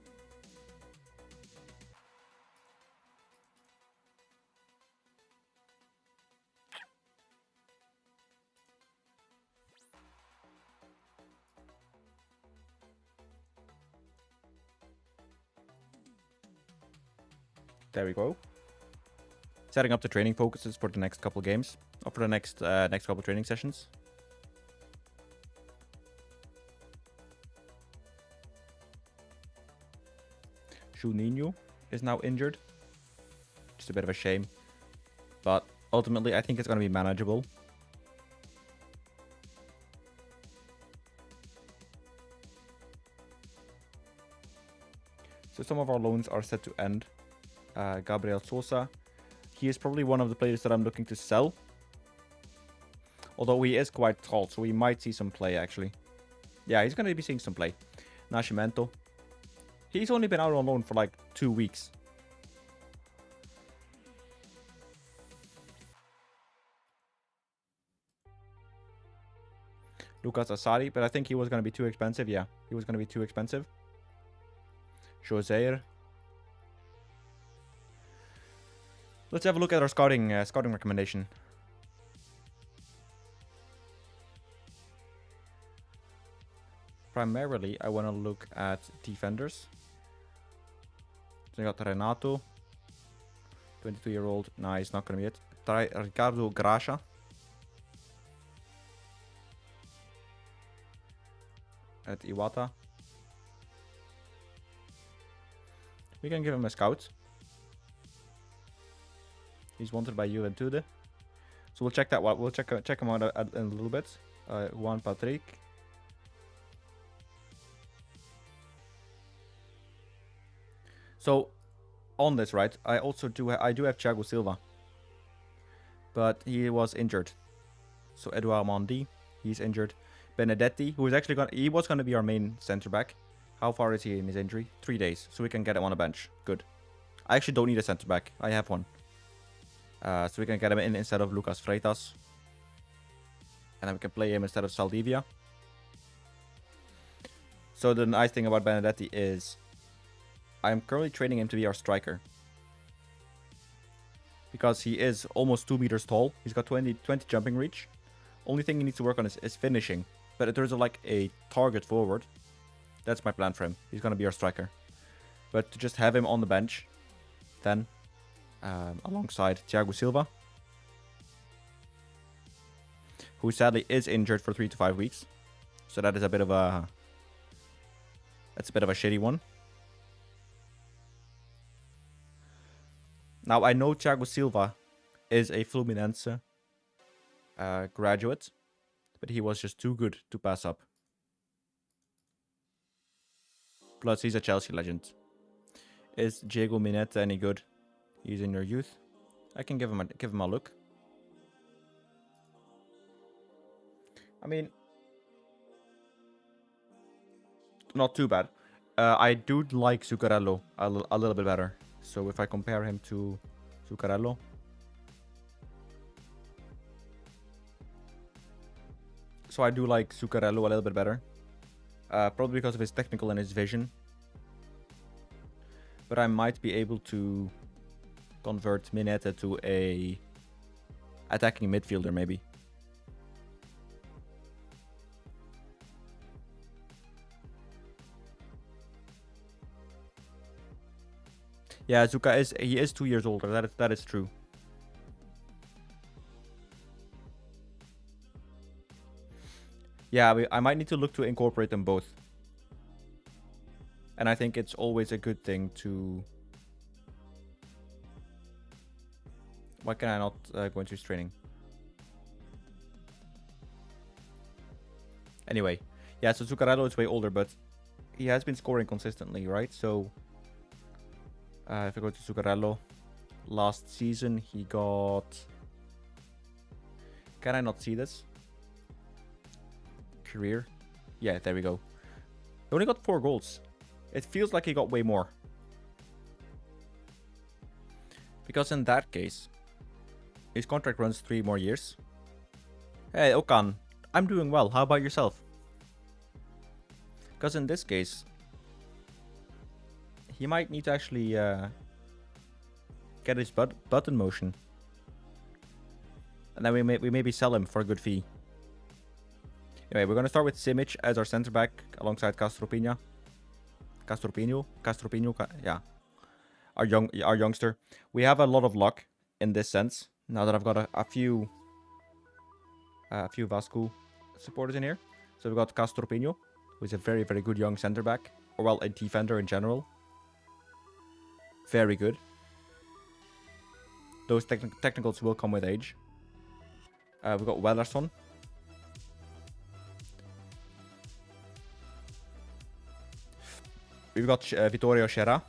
There we go. Setting up the training focuses for the next couple games, or for the next couple training sessions. Juninho is now injured. Just a bit of a shame. But ultimately, I think it's going to be manageable. So some of our loans are set to end. Gabriel Sosa. He is probably one of the players that I'm looking to sell. Although he is quite tall, so we might see some play, actually. Yeah, he's going to be seeing some play. Nascimento. He's only been out on loan for like 2 weeks. Lucas Asari, but I think he was going to be too expensive. Yeah, he was going to be too expensive. Joseir. Let's have a look at our scouting recommendation. Primarily, I want to look at defenders. So we got Renato, 22-year-old. Nah, he's not going to be it. Try Ricardo Gracia. At Iwata. We can give him a scout. He's wanted by Juventude. So we'll check that one. We'll check him out in a little bit. Juan Patrick. So on this, right, I also do have Thiago Silva, but he was injured. So Edouard Mendy, he's injured. Benedetti, who is actually he was gonna be our main center back. How far is he in his injury? 3 days, so we can get him on a bench. Good. I actually don't need a center back. I have one. So we can get him in instead of Lucas Freitas. And then we can play him instead of Saldivia. So the nice thing about Benedetti is I'm currently training him to be our striker. Because he is almost 2 meters tall. He's got 20 jumping reach. Only thing he needs to work on is finishing. But in terms of like a target forward, that's my plan for him. He's going to be our striker. But to just have him on the bench, then alongside Thiago Silva, who sadly is injured for 3 to 5 weeks. So that is a bit of a shitty one. Now I know Thiago Silva is a Fluminense graduate, but he was just too good to pass up. Plus, he's a Chelsea legend. Is Diego Mineta any good? He's in your youth. I can give him a look. I mean, not too bad. I do like Zuccarello a little bit better. So if I compare him to Zuccarello, so I do like Zuccarello a little bit better. Probably because of his technical and his vision. But I might be able to convert Mineta to a attacking midfielder, maybe. Yeah, Zuka is 2 years older. That is true. Yeah, I might need to look to incorporate them both. And I think it's always a good thing to... Why can I not go into his training? Anyway, yeah, so Zuccarello is way older, but he has been scoring consistently, right? So, if I go to Zuccarello, last season he got... Can I not see this? Career. Yeah, there we go. He only got 4 goals. It feels like he got way more. Because in that case, his contract runs 3 more years. Hey, Okan, I'm doing well. How about yourself? Because in this case, he might need to actually get his button motion. And then we maybe sell him for a good fee. Anyway, we're going to start with Simic as our center back alongside Castropino, yeah. Our youngster. We have a lot of luck in this sense. Now that I've got a few Vasco supporters in here. So we've got Castropino, who is a very, very good young center back. Or well, a defender in general. Very good. Those technicals will come with age. We've got Wellersson. We've got Vittorio Scerra.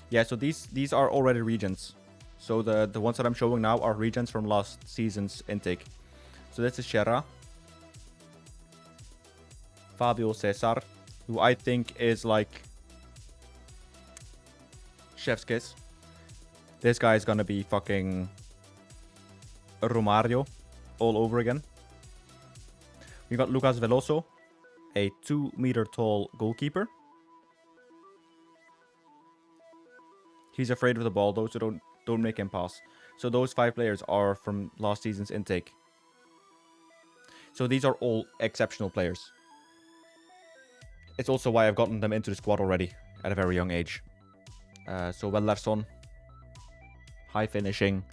Yeah, so these are already regions. So the ones that I'm showing now are regions from last season's intake. So this is Scerra. Fabio Cesar, who I think is like chef's kiss. This guy is gonna be fucking Romario all over again. We got Lucas Veloso, a 2-meter tall goalkeeper. He's afraid of the ball though, so don't make him pass. So those 5 players are from last season's intake. So these are all exceptional players. It's also why I've gotten them into the squad already at a very young age. So Wellersson, high finishing,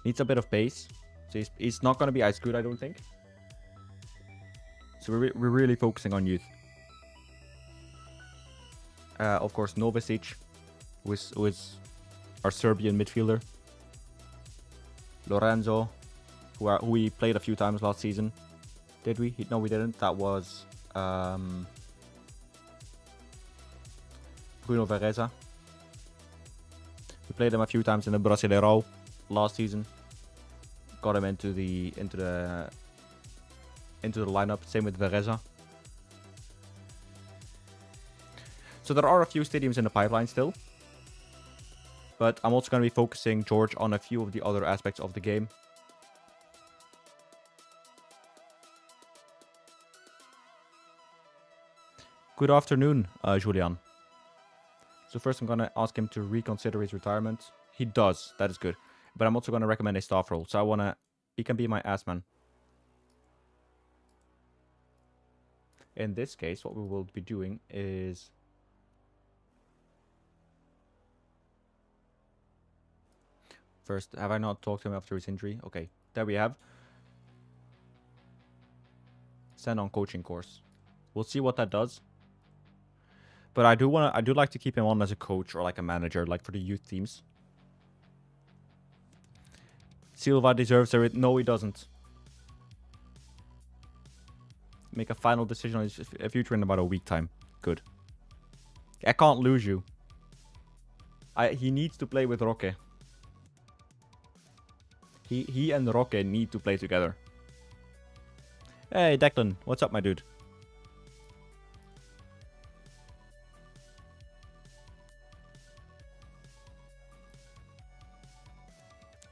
needs a bit of pace. So he's not going to be as good, I don't think. So we're really focusing on youth. Of course, Novisic, who is our Serbian midfielder. Lorenzo, who we played a few times last season. Did we? No, we didn't. That was Bruno Vereza. We played him a few times in the Brasileirão last season. Got him into the lineup. Same with Vereza. So there are a few stadiums in the pipeline still. But I'm also going to be focusing, George, on a few of the other aspects of the game. Good afternoon, Julian. So first I'm going to ask him to reconsider his retirement. He does. That is good. But I'm also going to recommend a staff role. So he can be my ass man. In this case, what we will be doing is... First, have I not talked to him after his injury? Okay, there we have. Send on coaching course. We'll see what that does. But I do like to keep him on as a coach or like a manager, like for the youth teams. Silva deserves it. No, he doesn't. Make a final decision on his future in about a week time. Good. I can't lose you. He needs to play with Roque. He and Roque need to play together. Hey, Declan. What's up, my dude?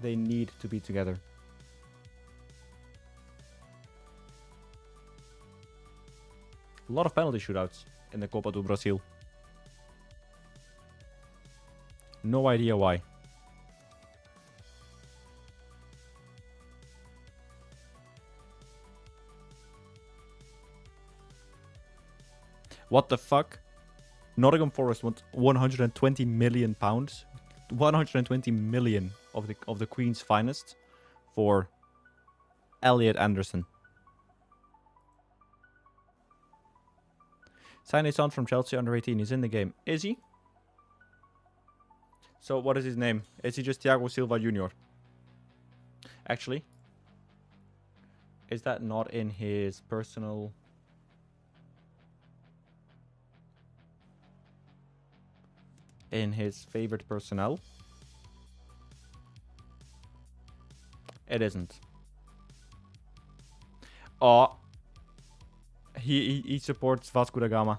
They need to be together. A lot of penalty shootouts in the Copa do Brasil. No idea why. What the fuck? Nottingham Forest wants 120 million pounds, 120 million of the Queen's finest for Elliot Anderson. Sign his son from Chelsea under 18. He's in the game. Is he? So what is his name? Is he just Thiago Silva Jr.? Actually, is that not in his personal... in his favorite personnel? It isn't. Oh. He supports Vasco da Gama.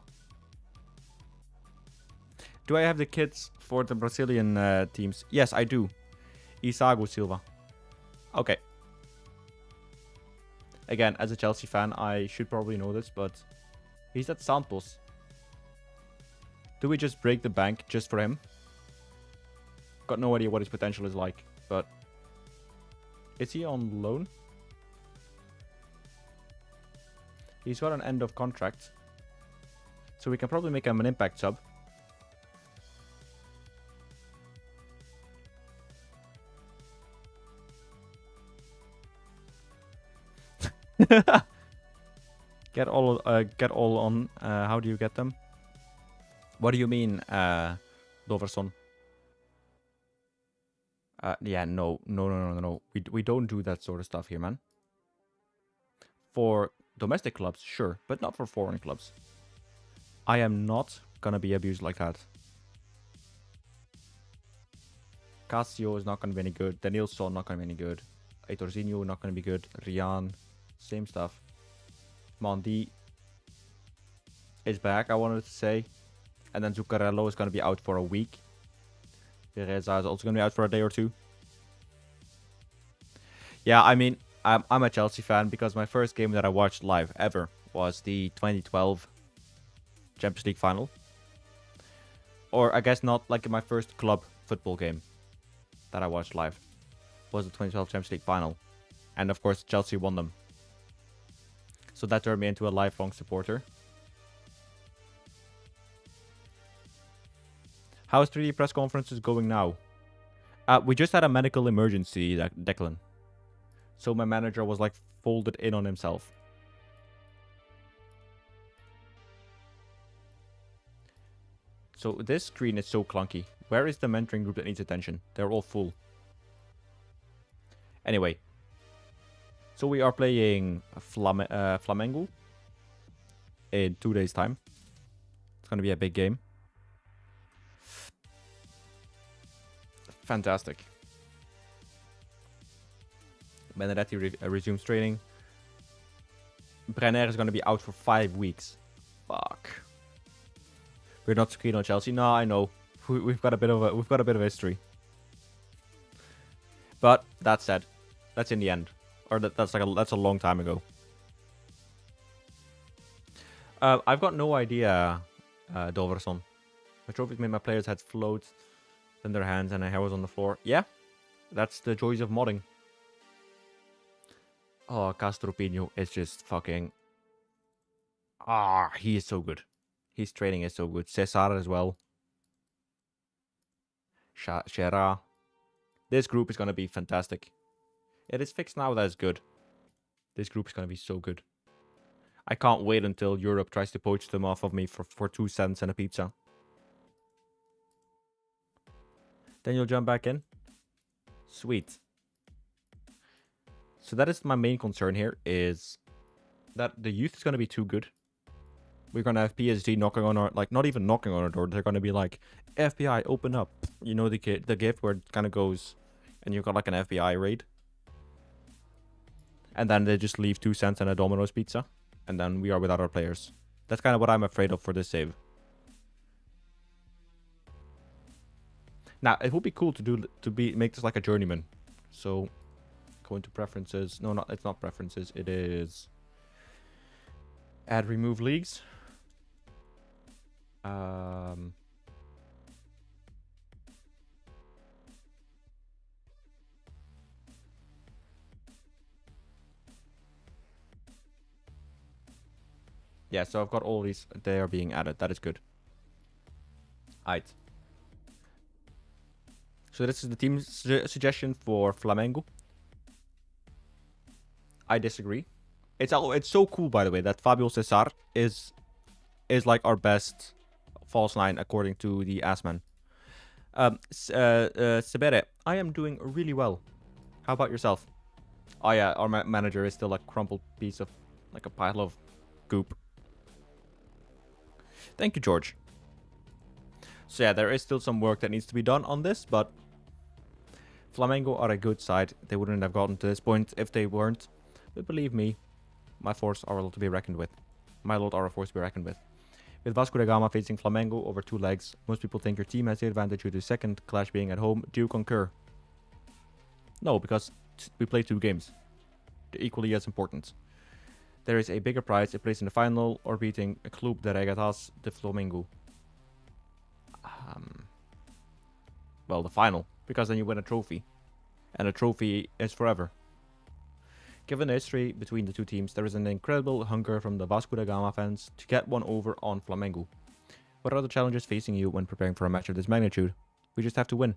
Do I have the kids for the Brazilian teams? Yes, I do. Isago Silva. Okay. Again, as a Chelsea fan, I should probably know this, but he's at Santos. Do we just break the bank just for him? Got no idea what his potential is like, but... Is he on loan? He's got an end of contract. So we can probably make him an impact sub. Get all on. How do you get them? What do you mean, Doverson? Yeah, no. We don't do that sort of stuff here, man. For domestic clubs, sure, but not for foreign clubs. I am not gonna be abused like that. Casio is not gonna be any good. Danielson not gonna be any good. Aitorzinho not gonna be good. Rian, same stuff. Mondi is back, I wanted to say. And then Zuccarello is gonna be out for a week. Pereza is also gonna be out for a day or two. Yeah, I mean, I'm a Chelsea fan because my first game that I watched live ever was the 2012 Champions League final. Or I guess not like my first club football game that I watched live was the 2012 Champions League final. And of course, Chelsea won them. So that turned me into a lifelong supporter. How is 3D press conferences going now? We just had a medical emergency, Declan. So my manager was like folded in on himself. So this screen is so clunky. Where is the mentoring group that needs attention? They're all full. Anyway. So we are playing Flamengo in 2 days' time. It's going to be a big game. Fantastic. Benedetti resumes training. Brenner is going to be out for 5 weeks. Fuck. We're not so keen on Chelsea. No, I know. We've got a bit of history. But that said, that's in the end, or that's a long time ago. I've got no idea, Doverson. My trophies made my players' heads float in their hands and their hair was on the floor. Yeah, that's the joys of modding. Oh, Castropino is just fucking... he is so good. His training is so good. Cesar as well. Shera. This group is going to be fantastic. It is fixed now, that is good. This group is going to be so good. I can't wait until Europe tries to poach them off of me for 2 cents and a pizza. Then you'll jump back in. Sweet. So that is my main concern here, is that the youth is going to be too good. We're going to have PSG knocking on our... Like, not even knocking on our door. They're going to be like, FBI, open up. You know the gift where it kind of goes... And you've got like an FBI raid. And then they just leave 2 cents and a Domino's pizza. And then we are without our players. That's kind of what I'm afraid of for this save. Now, it would be cool to make this like a journeyman. So, go into preferences. No, it's not preferences. It is... Add remove leagues. Yeah, so I've got all these. They are being added. That is good. Aight. So this is the team suggestion for Flamengo. I disagree. It's so cool, by the way, that Fabio Cesar is like our best false nine according to the Assman. Sebere, I am doing really well. How about yourself? Oh yeah, our manager is still a crumpled piece of, like a pile of goop. Thank you, George. So yeah, there is still some work that needs to be done on this, but Flamengo are a good side. They wouldn't have gotten to this point if they weren't. But believe me, my force are to be reckoned with. My lord are a force to be reckoned with. With Vasco da Gama facing Flamengo over 2 legs, most people think your team has the advantage due to the second clash being at home. Do you concur? No, because we play 2 games. They're equally as important. There is a bigger prize, a place in the final, or beating a Club de Regatas de Flamengo. Well, the final, because then you win a trophy. And a trophy is forever. Given the history between the 2 teams, there is an incredible hunger from the Vasco da Gama fans to get one over on Flamengo. What are the challenges facing you when preparing for a match of this magnitude? We just have to win.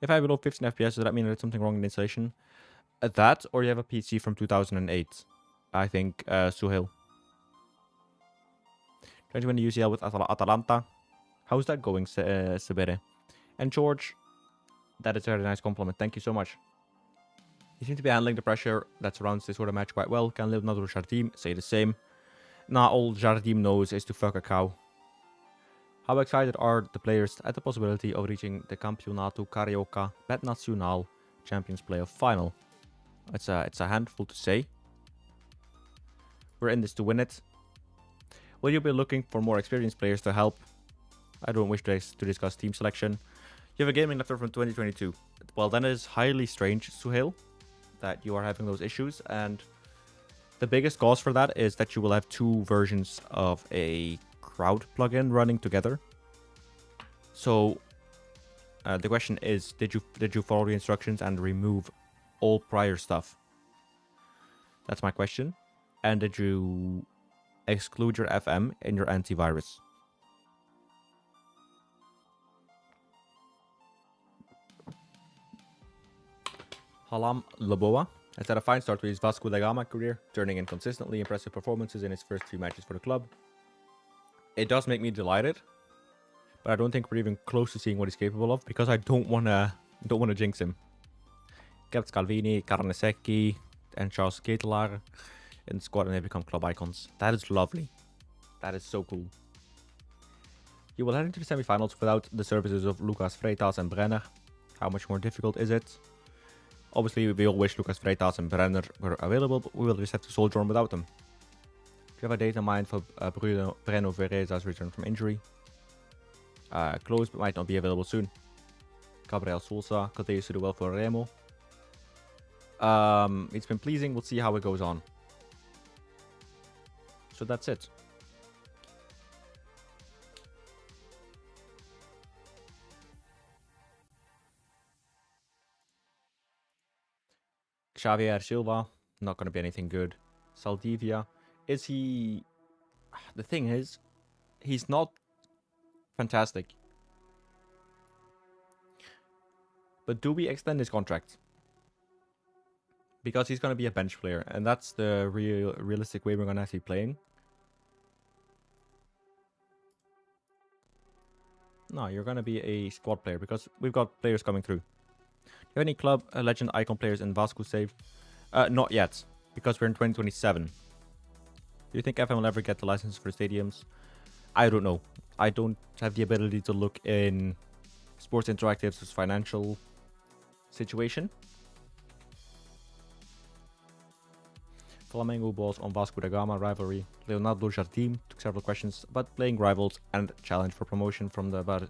If I have below 15 FPS, does that mean there's something wrong in installation? That, or you have a PC from 2008. I think, Suhail. Trying to win the UCL with Atalanta. How's that going, Sebere? And George, that is a very nice compliment. Thank you so much. You seem to be handling the pressure that surrounds this sort of match quite well. Can Leonardo Jardim say the same? Nah, all Jardim knows is to fuck a cow. How excited are the players at the possibility of reaching the Campeonato Carioca Bet Nacional Champions Playoff Final? It's a handful to say. We're in this to win it. Will you be looking for more experienced players to help? I don't wish to discuss team selection. You have a gaming laptop from 2022. Well, then it is highly strange, Suhail, that you are having those issues. And the biggest cause for that is that you will have 2 versions of a crowd plugin running together. So the question is, did you follow the instructions and remove all prior stuff? That's my question. And did you exclude your FM in your antivirus? Halam Laboa has had a fine start to his Vasco da Gama career, turning in consistently impressive performances in his first 3 matches for the club. It does make me delighted, but I don't think we're even close to seeing what he's capable of, because I don't wanna jinx him. Kept Calvini, Carnesecchi, and Charles Ketelaar in the squad, and they become club icons. That is lovely. That is so cool. You will head into the semi-finals without the services of Lucas Freitas and Brenner. How much more difficult is it? Obviously, we all wish Lucas Freitas and Brenner were available, but we will just have to soldier on without them. Do you have a date in mind for Breno Vereza's return from injury? Close, but might not be available soon. Gabriel Sousa continues to do well for Remo. It's been pleasing. We'll see how it goes on. So that's it. Xavier Silva, not going to be anything good. Saldivia, is he... The thing is, he's not fantastic. But do we extend his contract? Because he's going to be a bench player, and that's the realistic way we're going to actually play playing. No, you're going to be a squad player, because we've got players coming through. Do you have any club legend icon players in Vasco saved? Not yet, because we're in 2027. Do you think FM will ever get the license for stadiums? I don't know. I don't have the ability to look in Sports Interactive's financial situation. Flamengo balls on Vasco da Gama rivalry. Leonardo Jardim took several questions about playing rivals and challenge for promotion from the...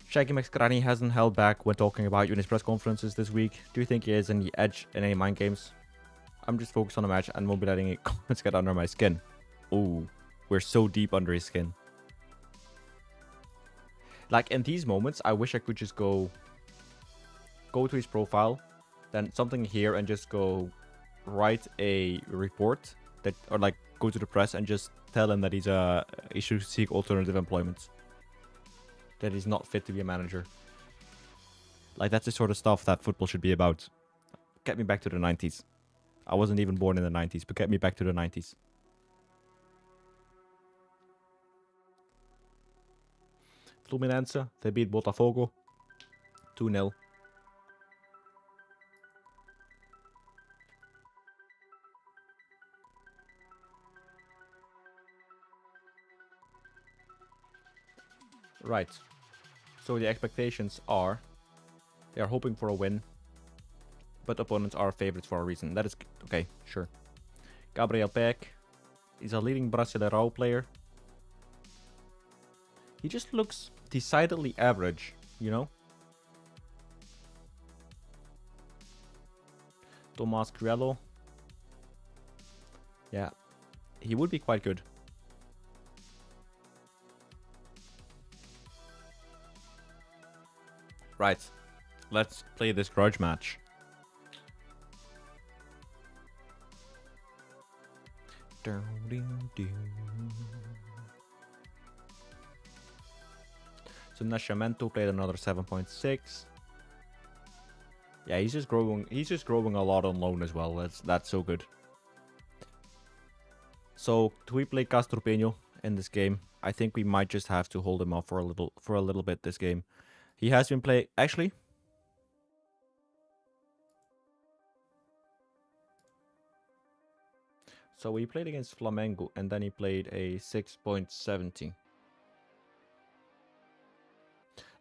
Shaggy McScranny hasn't held back when talking about you in his press conferences this week. Do you think he is any edge in any mind games? I'm just focused on the match and won't be letting it comments get under my skin. Ooh, we're so deep under his skin. Like, in these moments, I wish I could just go to his profile, then something here, and just go write a report that, or like go to the press and just tell him that he should seek alternative employment. That he's not fit to be a manager. Like, that's the sort of stuff that football should be about. Get me back to the 90s. I wasn't even born in the 90s, but get me back to the 90s. Fluminense, they beat Botafogo 2-0. Right. So the expectations are, they are hoping for a win, but opponents are favorites for a reason. That is okay, sure. Gabriel Peck is a leading Brasileirão player. He just looks decidedly average, you know? Tomás Criello. Yeah, he would be quite good. Right, let's play this grudge match. So Nascimento played another 7.6. Yeah, he's just growing. He's just growing a lot on loan as well. That's so good. So do we play Castropeño in this game? I think we might just have to hold him off for a little bit this game. He has been playing actually. So he played against Flamengo and then he played a 6.70.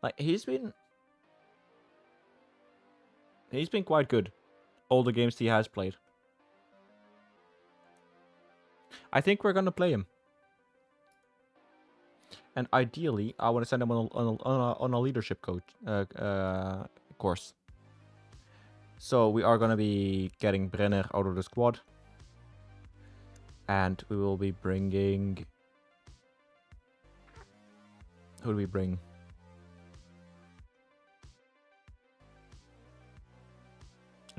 Like he's been quite good all the games he has played. I think we're gonna play him. And ideally, I want to send him on a leadership course. So we are gonna be getting Brenner out of the squad. And we will be bringing... Who do we bring?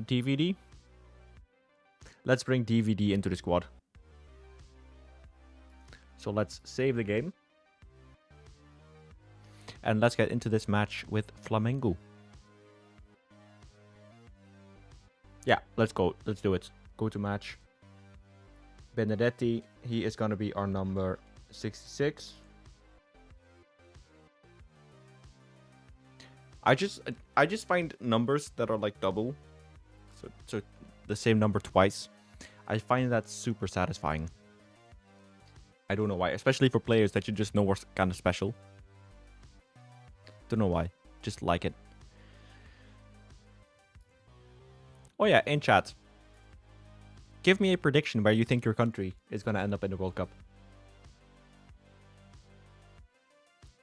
DVD? Let's bring DVD into the squad. So let's save the game. And let's get into this match with Flamengo. Yeah, let's go. Let's do it. Go to match. Benedetti, he is going to be our number 66. I just find numbers that are like double. So the same number twice. I find that super satisfying. I don't know why. Especially for players that you just know are kind of special. Don't know why. Just like it. Oh yeah, in chat. Give me a prediction where you think your country is going to end up in the World Cup.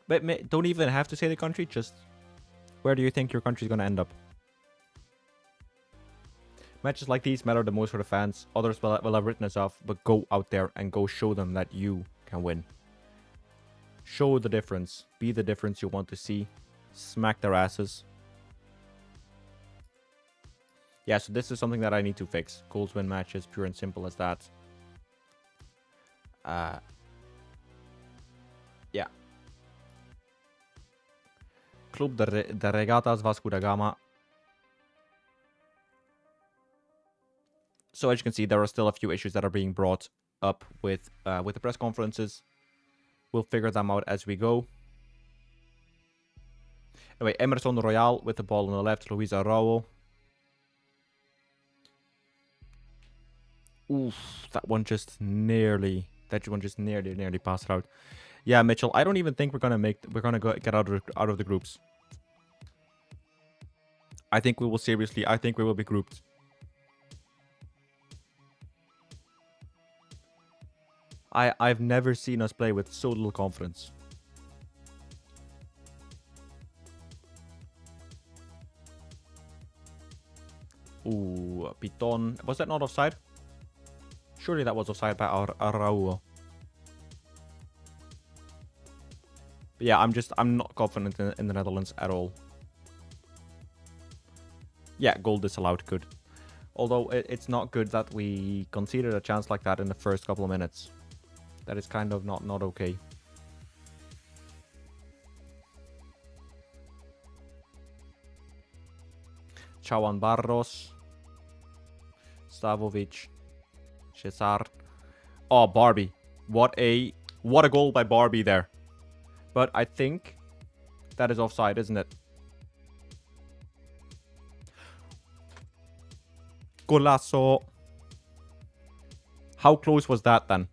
But don't even have to say the country. Just where do you think your country is going to end up? Matches like these matter the most for the fans. Others will have written us off, but go out there and go show them that you can win. Show the difference. Be the difference you want to see. Smack their asses. Yeah, so this is something that I need to fix. Goals win matches, pure and simple as that. Yeah. Club de Regatas Vasco da Gama. So as you can see, there are still a few issues that are being brought up with the press conferences. We'll figure them out as we go. Anyway, Emerson Royal with the ball on the left. Luis Araujo. Oof, that one just nearly passed out. Yeah, Mitchell, I don't even think we're gonna get out of the groups. I think we will be grouped. I've never seen us play with so little confidence. Ooh, Piton. Was that not offside? Surely that was offside by Araujo. But yeah, I'm not confident in the Netherlands at all. Yeah, goal disallowed. Good. Although it's not good that we conceded a chance like that in the first couple of minutes. That is kind of not okay. Chawan Barros. Stavovic. Cesar. Oh, Barbie. What a goal by Barbie there. But I think that is offside, isn't it? Golazo. How close was that then?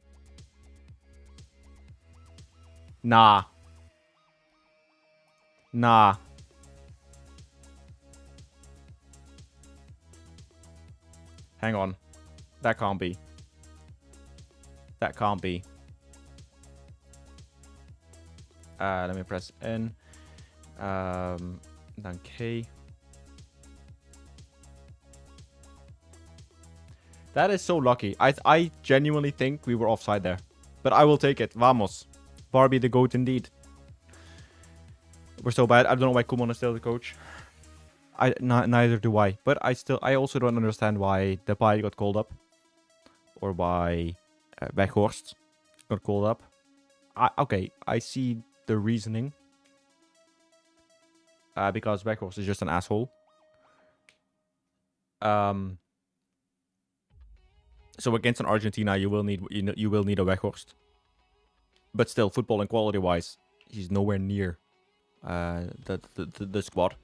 Nah. Hang on. That can't be. Let me press N. Then K. That is so lucky. I genuinely think we were offside there. But I will take it. Vamos. Barbie the GOAT indeed. We're so bad. I don't know why Koeman is still the coach. Neither do I. But I also don't understand why Depay got called up. Or why Weghorst got called up. Okay, I see the reasoning. Because Weghorst is just an asshole. So against an Argentina, you will need a Weghorst. But still, football and quality wise, he's nowhere near the squad.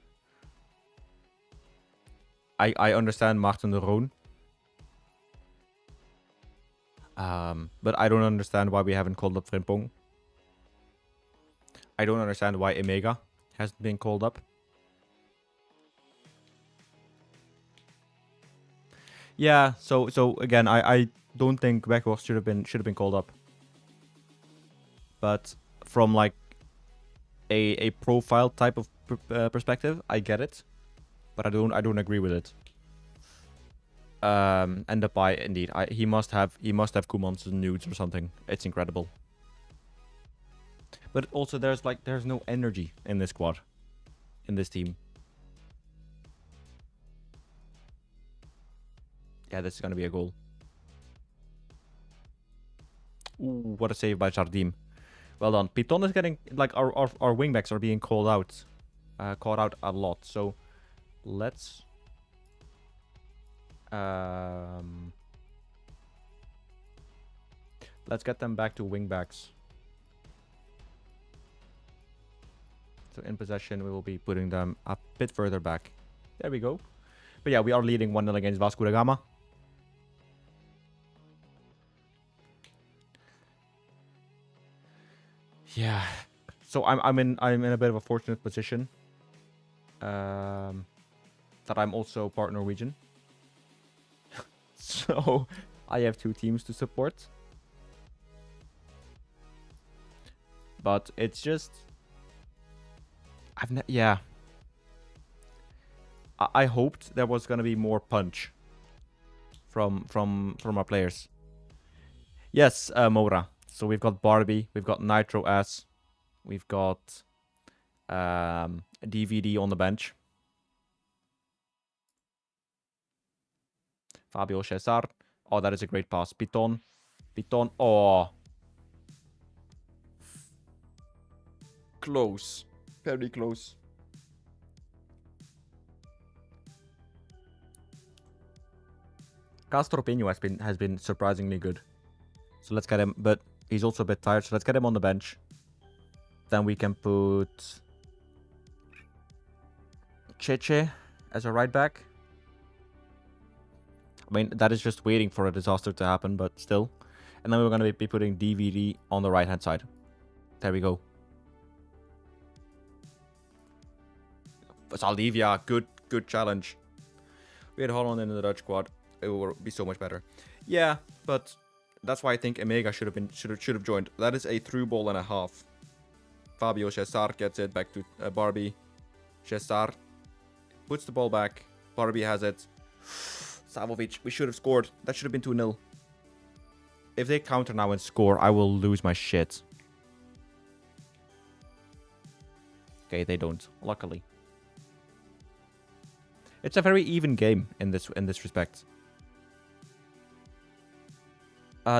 I understand Martin de Roon. But I don't understand why we haven't called up Frimpong. I don't understand why Emega hasn't been called up. Yeah, so again, I don't think Weghorst should have been called up. But from like a profile type of perspective, I get it, but I don't agree with it. And Depay, indeed, he must have Koeman's nudes or something. It's incredible. But also, there's no energy in this squad, in this team. Yeah, this is gonna be a goal. Ooh, what a save by Jardim. Well done. Piton is getting, like, our wingbacks are being called out a lot. So let's get them back to wingbacks. So in possession, we will be putting them a bit further back. There we go. But yeah, we are leading 1-0 against Vasco da Gama. Yeah. So I'm in a bit of a fortunate position. That I'm also part Norwegian. So I have 2 teams to support. But it's just yeah. I hoped there was gonna be more punch from our players. Yes, Mora. So we've got Barbie, we've got Nitro S, we've got DVD on the bench. Fabio Cesar. Oh, that is a great pass. Piton. Oh. Close. Very close. Castro Pino has been surprisingly good. So let's get him, but he's also a bit tired, so let's get him on the bench. Then we can put Cheche as a right back. I mean, that is just waiting for a disaster to happen, but still. And then we're going to be putting DVD on the right-hand side. There we go. Saldivia, good challenge. We had Holland in the Dutch squad. It would be so much better. Yeah, but that's why I think Emega should have joined. That is a through ball and a half. Fabio Cesar gets it back to Barbie. Cesar puts the ball back. Barbie has it. Savovic, we should have scored. That should have been 2-0. If they counter now and score, I will lose my shit. Okay, they don't, luckily. It's a very even game in this respect.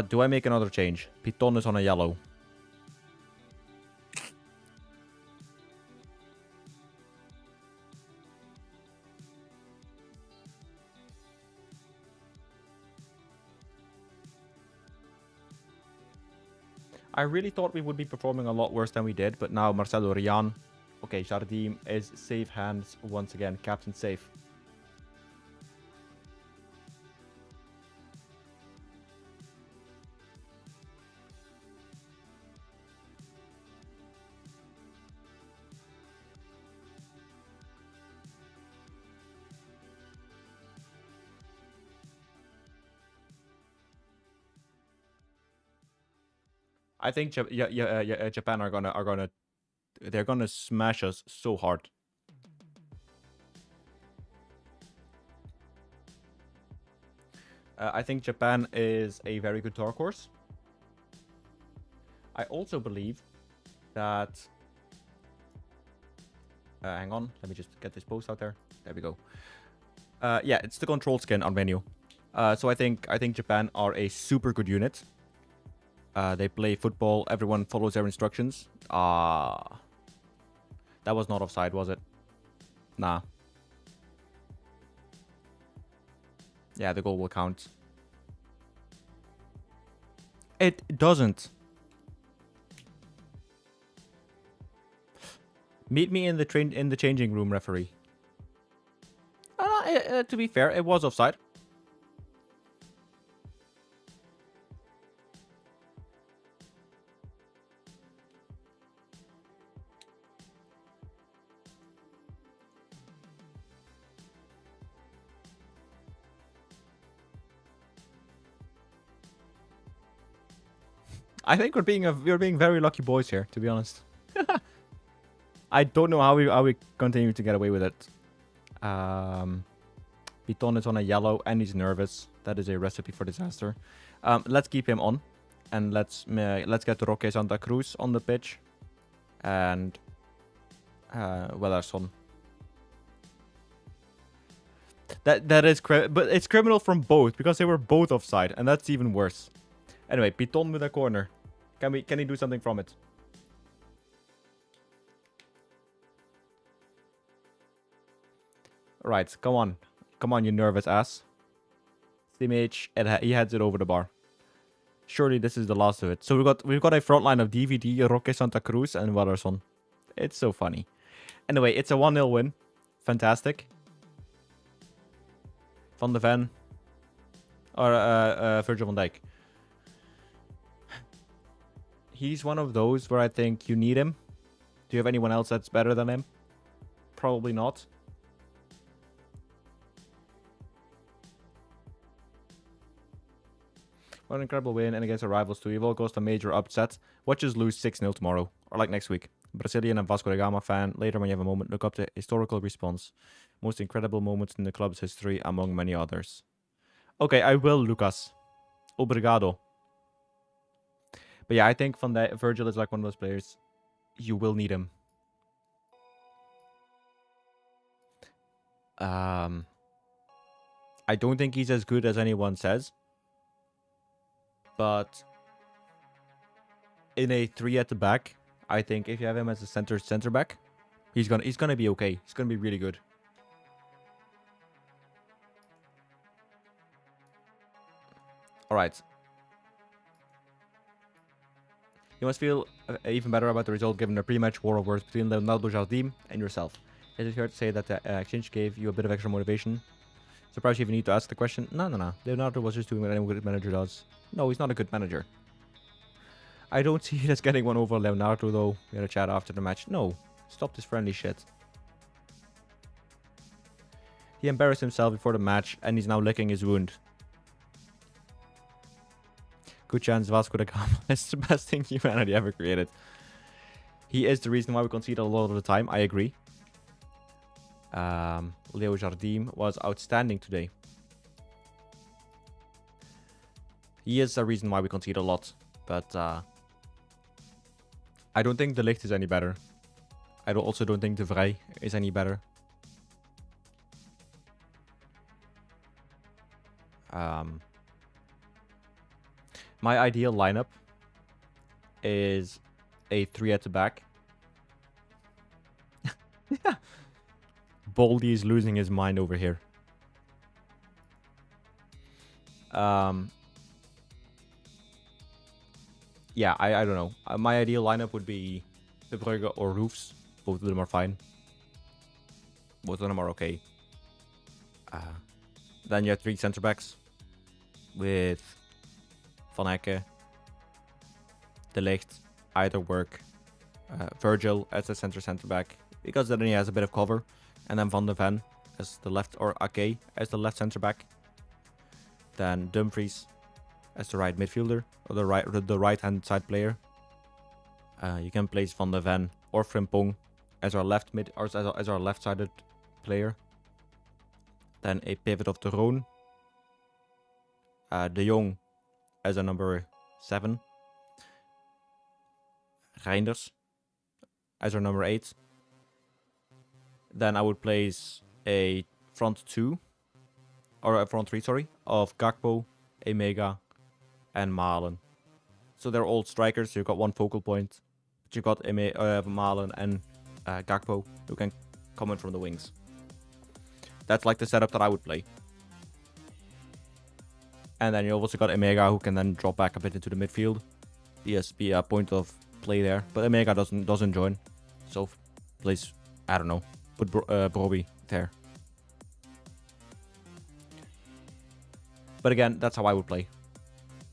Do I make another change? Piton is on a yellow. I really thought we would be performing a lot worse than we did, but now Marcelo Rian. Okay, Jardim is safe hands once again. Captain safe. I think Japan they're gonna smash us so hard. I think Japan is a very good dark horse. I also believe that... hang on, let me just get this post out there. There we go. Yeah, it's the control skin on menu. So I think Japan are a super good unit. They play football. Everyone follows their instructions. That was not offside, was it? Nah. Yeah, the goal will count. It doesn't. Meet me in the changing room, referee. To be fair, it was offside. I think we're being very lucky boys here, to be honest. I don't know how we continue to get away with it. Piton is on a yellow and he's nervous. That is a recipe for disaster. Let's keep him on, and let's get Roque Santa Cruz on the pitch, and Wellerson. That is but it's criminal from both because they were both offside, and that's even worse. Anyway, Piton with a corner. Can he do something from it? Right, come on, you nervous ass. Simic, he heads it over the bar. Surely this is the last of it. So we've got a front line of DVD, Roque Santa Cruz, and Wellerson. It's so funny. Anyway, it's a 1-0 win. Fantastic. Van de Ven. Or Virgil van Dijk. He's one of those where I think you need him. Do you have anyone else that's better than him? Probably not. What an incredible win, and against our rivals too. You've all caused a major upset. Watch us lose 6-0 tomorrow, or like next week. Brazilian and Vasco da Gama fan. Later, when you have a moment, look up the historical response. Most incredible moments in the club's history, among many others. Okay, I will, Lucas. Obrigado. But yeah, I think Virgil is like one of those players. You will need him. I don't think he's as good as anyone says. But in a 3 at the back, I think if you have him as a center back, he's gonna be okay. He's gonna be really good. All right. You must feel even better about the result given the pre-match war of words between Leonardo Jardim and yourself. Is it fair to say that the exchange gave you a bit of extra motivation? Surprised you even need to ask the question? No. Leonardo was just doing what any good manager does. No, he's not a good manager. I don't see it as getting one over Leonardo, though. We had a chat after the match. No, stop this friendly shit. He embarrassed himself before the match, and he's now licking his wound. Good chance Vasco da Gama is the best thing humanity ever created. He is the reason why we concede a lot of the time. I agree. Leo Jardim was outstanding today. He is the reason why we concede a lot. But I don't think De Ligt is any better. I also don't think De Vrij is any better. My ideal lineup is a 3 at the back. Baldy is losing his mind over here. Yeah, I don't know. My ideal lineup would be De Bruyne or Roofs. Both of them are fine. Both of them are okay. Then you have 3 center backs with Van Ecke, De Ligt, either work. Virgil as a center back because then he has a bit of cover, and then Van de Ven as the left, or Ake as the left center back. Then Dumfries as the right midfielder, or the right hand side player. You can place Van de Ven or Frimpong as our left mid, or as our left sided player. Then a pivot of De Roon. De Jong as a number 7. Reinders as our number 8. Then I would place a front 2, or a front 3, sorry, of Gakpo, Emega, and Malen. So they're all strikers, so you've got one focal point. But you've got Malen and Gakpo, who can come in from the wings. That's like the setup that I would play. And then you also got Emega, who can then drop back a bit into the midfield. He has to be a point of play there, but Emega doesn't join. So place, I don't know, put Broby there. But again, that's how I would play.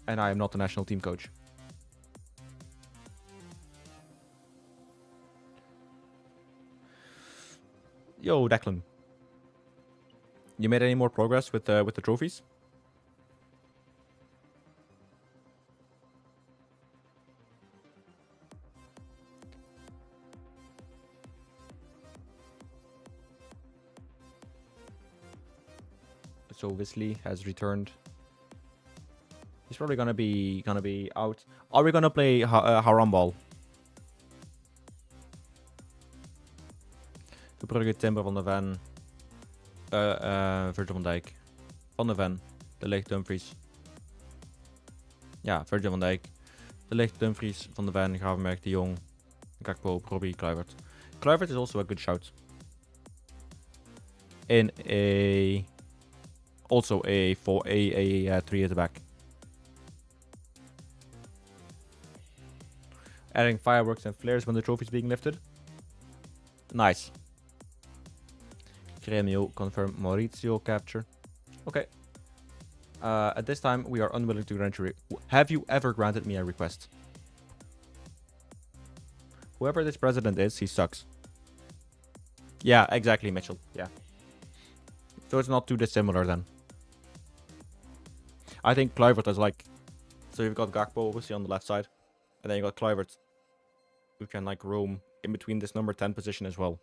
And I am not the national team coach. Yo, Declan. You made any more progress with the trophies? So Wesley has returned. He's probably gonna be out. Are we gonna play Haram Ball? De Bruyne, Timber, Van de Ven, Virgil van Dijk, Van de Ven, De Ligt, Dumfries. Ja, Virgil van Dijk, De Ligt, Dumfries, Van de Ven, Gravenberch, De Jong, Gakpo, Robbie, Kluivert. Kluivert is also a good shout. In also a 3 at the back. Adding fireworks and flares when the trophy is being lifted. Nice. Gremio confirm Maurizio capture. Okay. At this time, we are unwilling to grant you. Have you ever granted me a request? Whoever this president is, he sucks. Yeah, exactly, Mitchell. Yeah. So it's not too dissimilar then. I think Kluivert is like... So you've got Gakpo obviously on the left side. And then you got Kluivert, who can like roam in between this number 10 position as well.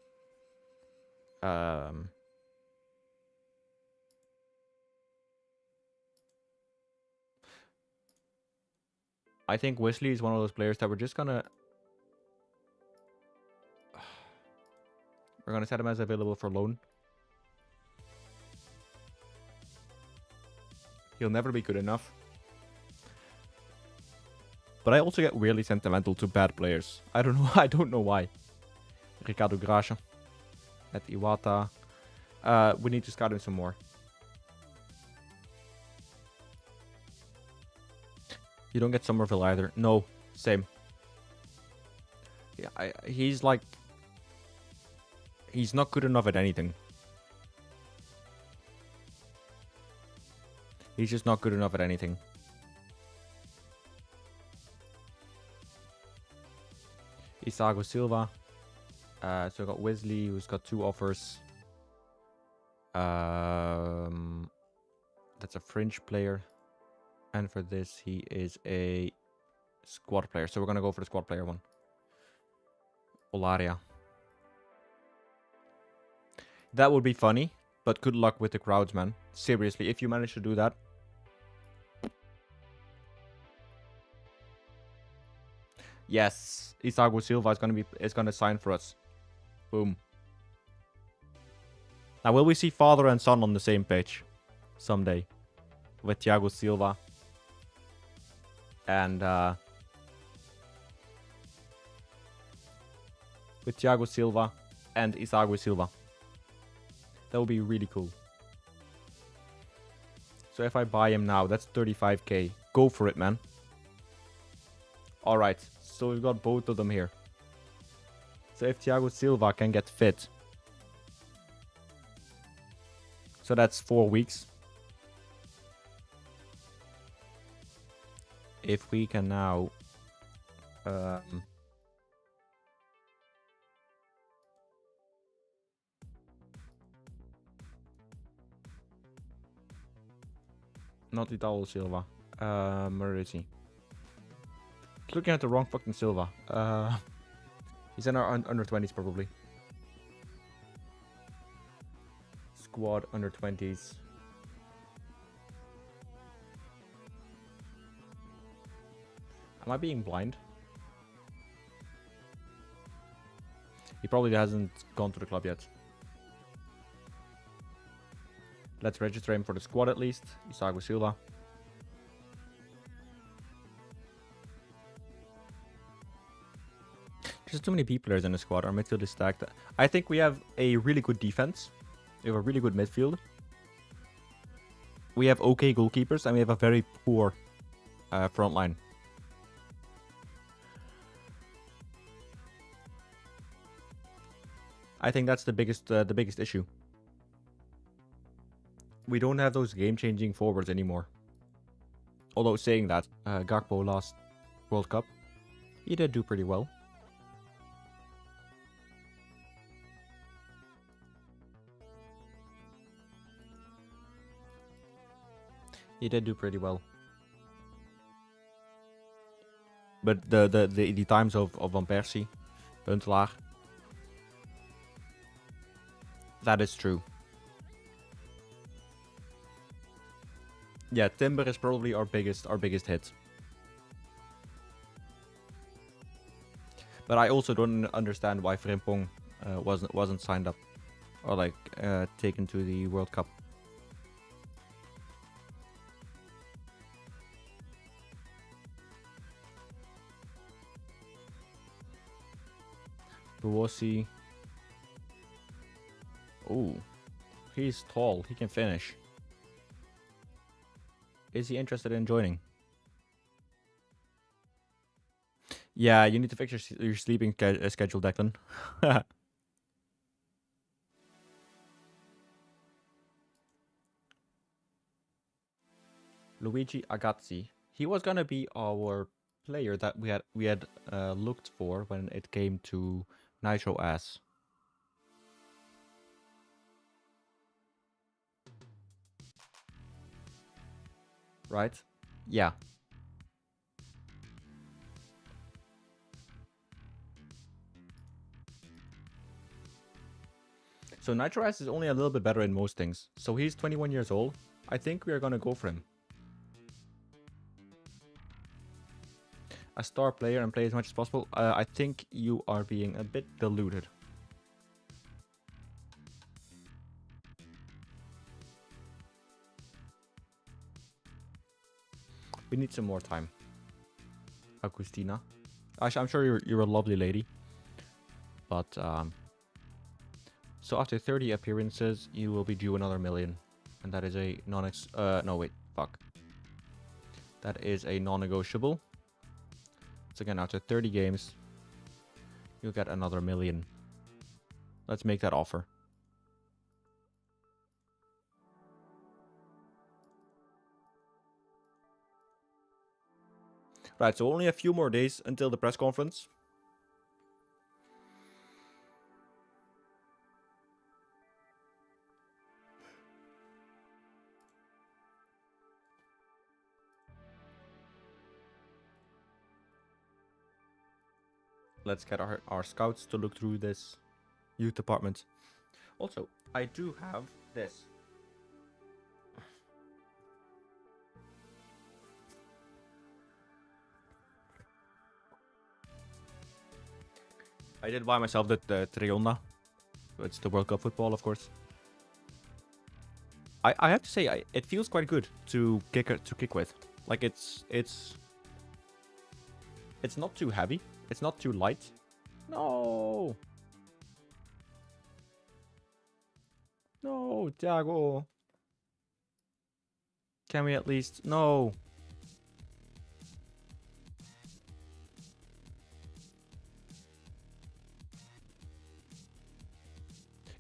I think Wesley is one of those players that we're just gonna... We're gonna set him as available for loan. He'll never be good enough. But I also get weirdly sentimental to bad players. I don't know. I don't know why. Ricardo Gracia at Iwata. We need to scout him some more. You don't get Somerville either. No, same. Yeah, he's like... He's not good enough at anything. He's just not good enough at anything. Isago Silva. So we got Wesley, who's got 2 offers. That's a fringe player. And for this, he is a squad player. So we're going to go for the squad player one. Olaria. That would be funny, but good luck with the crowds, man. Seriously, if you manage to do that. Yes, Isago Silva is gonna sign for us. Boom. Now, will we see father and son on the same page someday? with Thiago Silva and Isago Silva. That would be really cool. So if I buy him now, that's 35k. Go for it, man. Alright, so we've got both of them here. So if Thiago Silva can get fit. So that's 4 weeks. If we can now... not Italo Silva. Where is he? Looking at the wrong fucking Silva. He's in our under 20s probably. Squad under 20s. Am I being blind? He probably hasn't gone to the club yet. Let's register him for the squad at least. Isago Silva. There's too many people in the squad. Our midfield is stacked. I think we have a really good defense. We have a really good midfield. We have okay goalkeepers and we have a very poor front line. I think that's the biggest issue. We don't have those game-changing forwards anymore. Although saying that, Gakpo last World Cup, he did do pretty well. He did do pretty well. But the times of Van Persie, Huntelaar, that is true. Yeah, Timber is probably our biggest hit. But I also don't understand why Frimpong wasn't signed up or like taken to the World Cup. Buosi. Oh, he's tall. He can finish. Is he interested in joining? Yeah, you need to fix your sleeping schedule, Declan. Luigi Agazzi. He was gonna be our player that we had looked for when it came to Nitro S. Right? Yeah. So Nitro S is only a little bit better in most things. So he's 21 years old. I think we are gonna go for him. A star player and play as much as possible. I think you are being a bit deluded. We need some more time. Agustina. Actually, I'm sure you're a lovely lady. But, so after 30 appearances, you will be due another million. And that is a no, wait, fuck. That is a non-negotiable. So again, after 30 games, you'll get another million. Let's make that offer. Right, so only a few more days until the press conference. Let's get our scouts to look through this youth department. Also, I do have this. I did buy myself the Trionna. It's the World Cup football, of course. I have to say, it feels quite good to kick with. Like it's not too heavy. It's not too light. No. No, Thiago. Can we at least... No.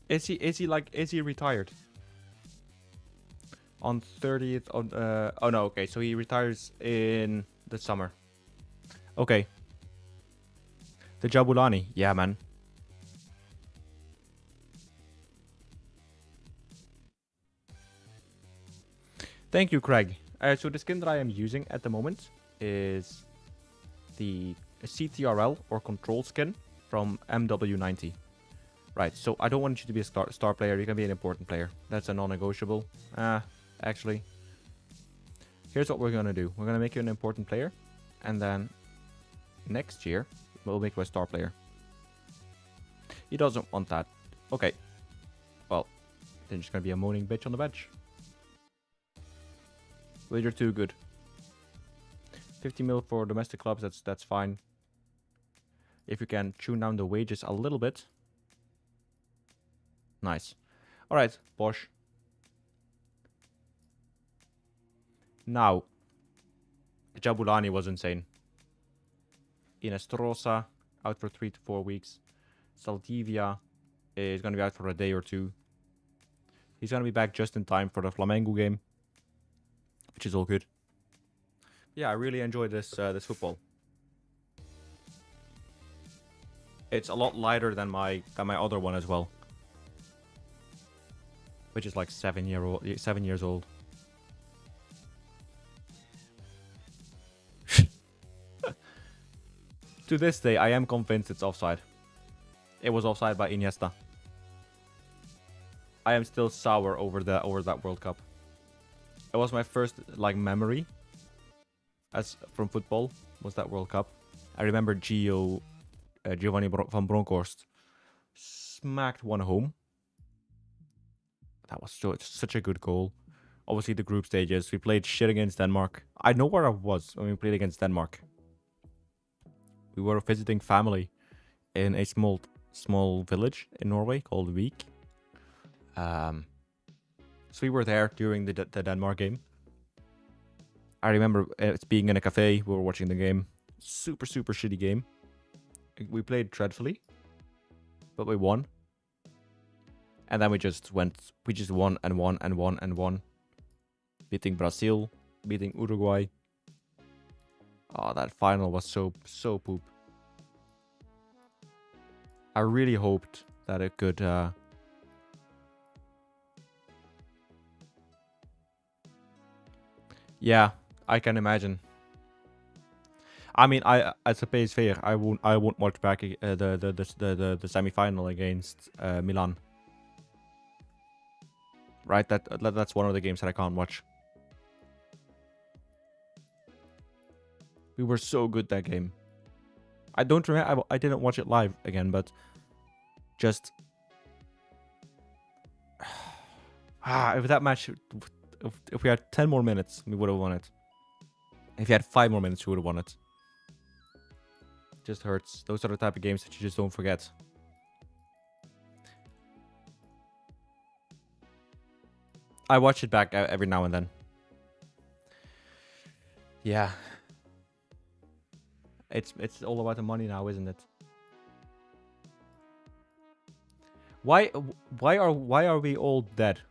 Is he retired? On 30th of... oh no, okay. So he retires in the summer. Okay. The Jabulani. Yeah, man. Thank you, Craig. So the skin that I am using at the moment is the CTRL or control skin from MW90. Right, so I don't want you to be a star player. You can be an important player. That's a non-negotiable. Actually. Here's what we're going to do. We're going to make you an important player. And then next year, we'll make you a star player. He doesn't want that. Okay. Well, then you're just going to be a moaning bitch on the bench. Well, you're too good. 50 mil for domestic clubs, that's fine. If you can tune down the wages a little bit. Nice. Alright, Bosch. Now, Jabulani was insane. Inestrosa, out for 3 to 4 weeks. Saldivia is going to be out for a day or two. He's going to be back just in time for the Flamengo game, which is all good. Yeah, I really enjoy this this football. It's a lot lighter than my other one as well, which is like 7 years old. To this day, I am convinced it's offside. It was offside by Iniesta. I am still sour over that World Cup. It was my first like memory from football, was that World Cup. I remember Giovanni van Bronckhorst smacked one home. That was such a good goal. Obviously the group stages, we played shit against Denmark. I know where I was when we played against Denmark. We were visiting family in a small village in Norway called Vik. So we were there during the Denmark game. I remember it's being in a cafe. We were watching the game. Super shitty game. We played dreadfully, but we won. And then we just won and won. Beating Brazil, beating Uruguay. Oh, that final was so poop. I really hoped that it could yeah, I can imagine. I mean, as a PSV, I won't watch back the semi-final against Milan. Right, that's one of the games that I can't watch. We were so good that game. I don't remember. I didn't watch it live again, but just if that match, if we had 10 more minutes, we would have won it. If you had 5 more minutes, you would have won it. Just hurts. Those are the type of games that you just don't forget. I watch it back every now and then. Yeah. It's all about the money now, isn't it? Why are we all dead?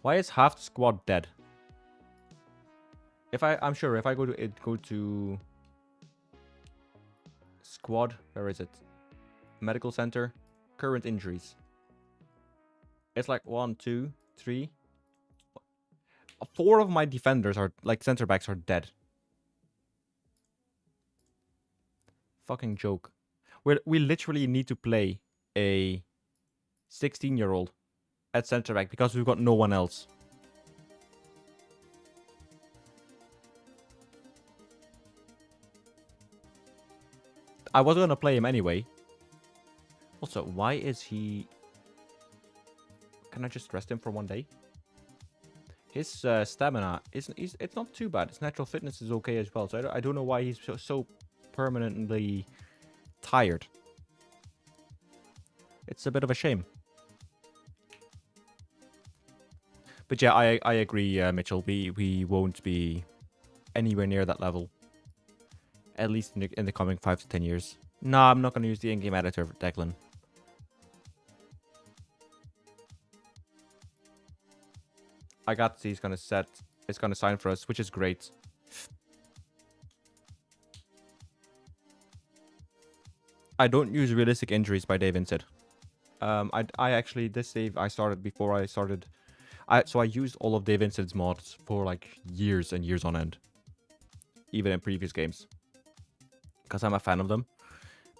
Why is half the squad dead? I'm sure if I go to squad, where is it? Medical center, current injuries. It's like 1, 2, 3. 4 of my defenders are like center backs are dead. Fucking joke. We literally need to play a 16-year-old at center back because we've got no one else. I was gonna play him anyway. Also, why is he... Can I just rest him for 1 day? His stamina it's not too bad. His natural fitness is okay as well. So I don't know why he's so permanently tired. It's a bit of a shame. But yeah, I agree, Mitchell. We won't be anywhere near that level. At least in the coming 5 to 10 years. Nah, I'm not going to use the in-game editor for Declan. I got he's going to set. It's going to sign for us, which is great. I don't use realistic injuries by Dave Vincent. I actually, this save I started before I started. So I used all of Dave Vincent's mods for like years and years on end. Even in previous games. Because I'm a fan of them.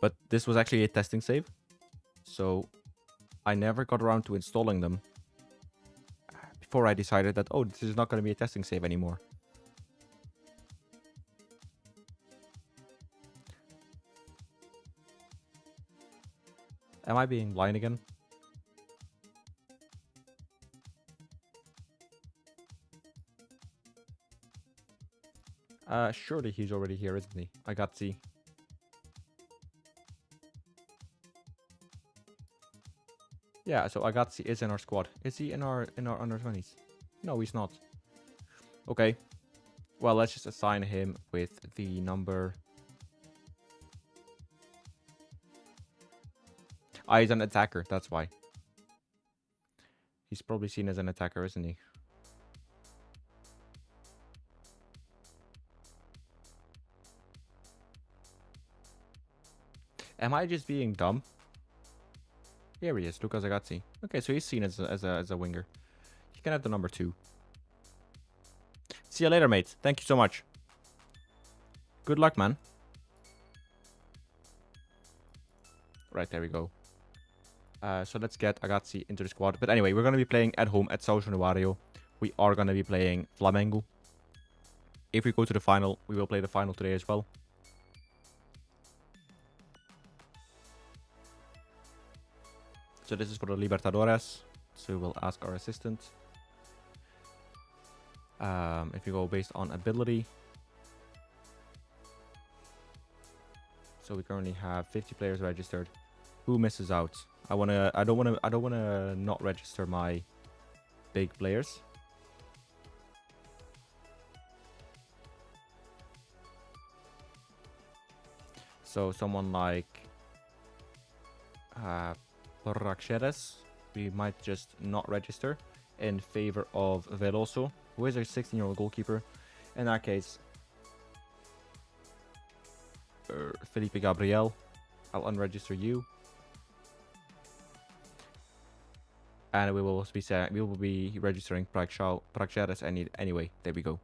But this was actually a testing save. So I never got around to installing them. Before I decided that, oh, this is not going to be a testing save anymore. Am I being blind again? Surely he's already here, isn't he? I got C. Yeah, so Agatsi is in our squad. Is he in our under 20s? No, he's not. Okay. Well, let's just assign him with the number. Ah, he's an attacker, that's why. He's probably seen as an attacker, isn't he? Am I just being dumb? Here he is, Luca Zagazzi. Okay, so he's seen as a winger. He can have the number 2. See you later, mate. Thank you so much. Good luck, man. Right, there we go. So let's get Agazzi into the squad. But anyway, we're going to be playing at home at São Januário. We are going to be playing Flamengo. If we go to the final, we will play the final today as well. So this is for the Libertadores. So we'll ask our assistant. If you go based on ability. So we currently have 50 players registered. Who misses out? I don't wanna not register my big players. So someone like Praxedes, we might just not register in favor of Veloso, who is a 16-year-old goalkeeper. In that case, Felipe Gabriel, I'll unregister you. And we will be registering Praxedes anyway. There we go.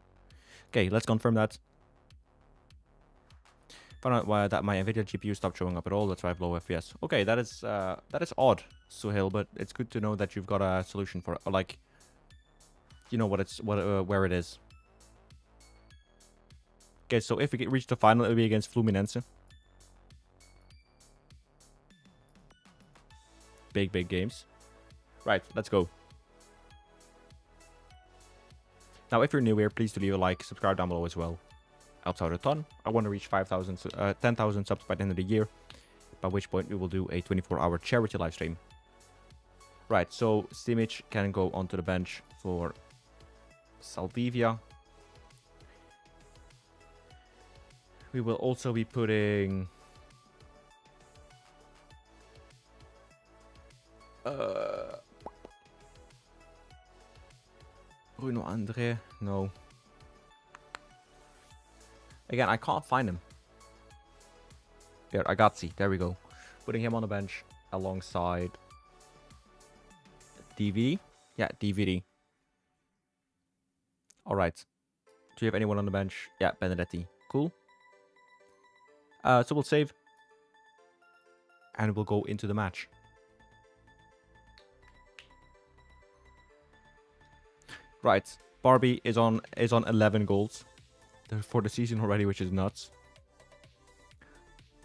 Okay, let's confirm that. Found out why that my Nvidia GPU stopped showing up at all. That's why I have low FPS. Okay, that is odd, Suhail, but it's good to know that you've got a solution for it. Or like, you know where it is. Okay, so if we reach the final, it'll be against Fluminense. Big games. Right, let's go. Now, if you're new here, please do leave a like, subscribe down below as well. Helps out a ton. I want to reach 10,000 subs by the end of the year, by which point we will do a 24-hour charity live stream. Right, so Simic can go onto the bench for Saldivia. We will also be putting Bruno André. No. Again, I can't find him. Here, Agazzi. There we go. Putting him on the bench alongside DVD. Yeah, DVD. Alright. Do you have anyone on the bench? Yeah, Benedetti. Cool. So we'll save. And we'll go into the match. Right. Barbie is on 11 goals for the season already, which is nuts.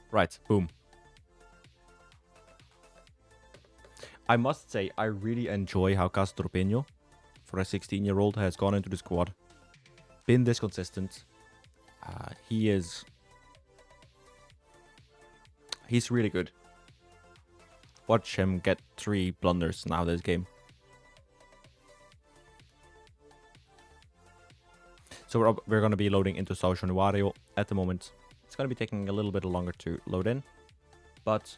Right, boom. I must say, I really enjoy how Castropeño, for a 16-year-old, has gone into the squad. Been this consistent. He's really good. Watch him get 3 blunders now this game. So we're going to be loading into Sao Januario at the moment. It's going to be taking a little bit longer to load in, but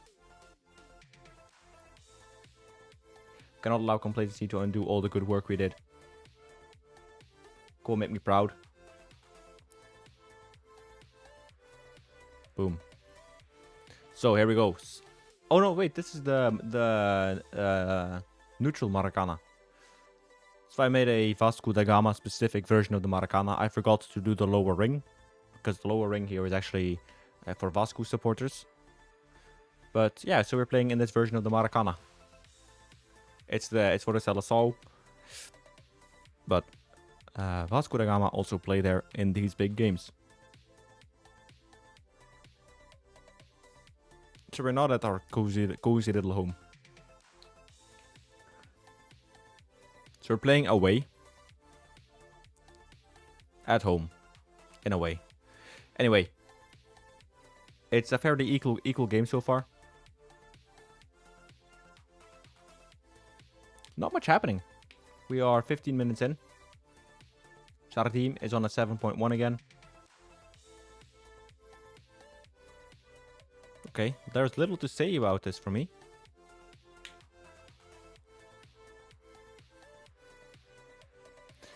cannot allow complacency to undo all the good work we did. Go make me proud. Boom. So here we go. Oh no, wait, this is the neutral Maracana. So I made a Vasco da Gama specific version of the Maracana. I forgot to do the lower ring, because the lower ring here is actually for Vasco supporters. But yeah, so we're playing in this version of the Maracana. It's for the Seleção. But Vasco da Gama also play there in these big games. So we're not at our cozy little home. So we're playing away. At home. In a way. Anyway. It's a fairly equal game so far. Not much happening. We are 15 minutes in. Jardim is on a 7.1 again. Okay, there's little to say about this for me.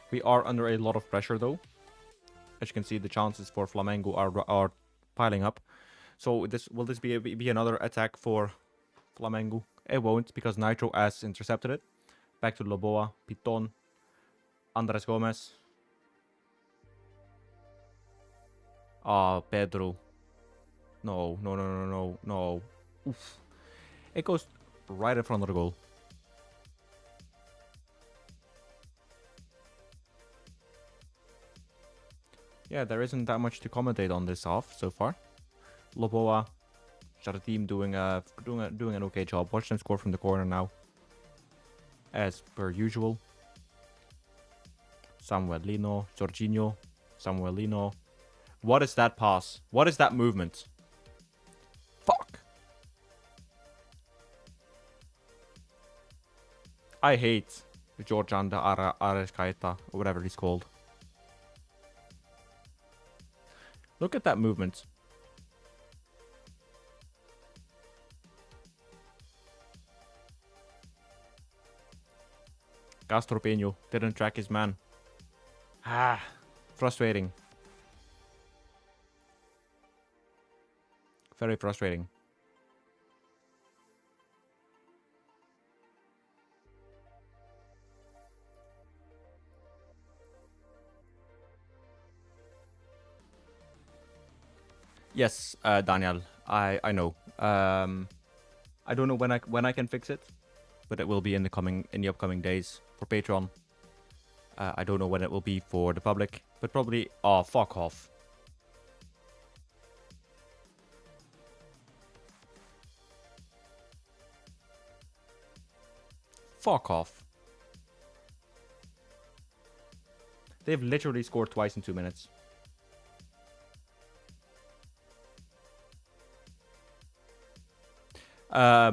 We are under a lot of pressure though. As you can see, the chances for Flamengo are piling up. So will this be another attack for Flamengo? It won't, because Nitro has intercepted it. Back to Loboa, Piton, Andres Gomez. Ah, Pedro. No. Oof. It goes right in front of the goal. Yeah, there isn't that much to commentate on this off so far. Loboa, Jardim doing an okay job. Watch them score from the corner now. As per usual. Samuelino, Jorginho, Samuelino. What is that pass? What is that movement? Fuck. I hate Georgianda Arezcaeta, or whatever he's called. Look at that movement. Castropeño didn't track his man. Ah, frustrating. Very frustrating. Yes, Daniel, I know. I don't know when I can fix it, but it will be in the upcoming days for Patreon. I don't know when it will be for the public, but probably. Oh, fuck off. Fuck off. They've literally scored twice in 2 minutes. I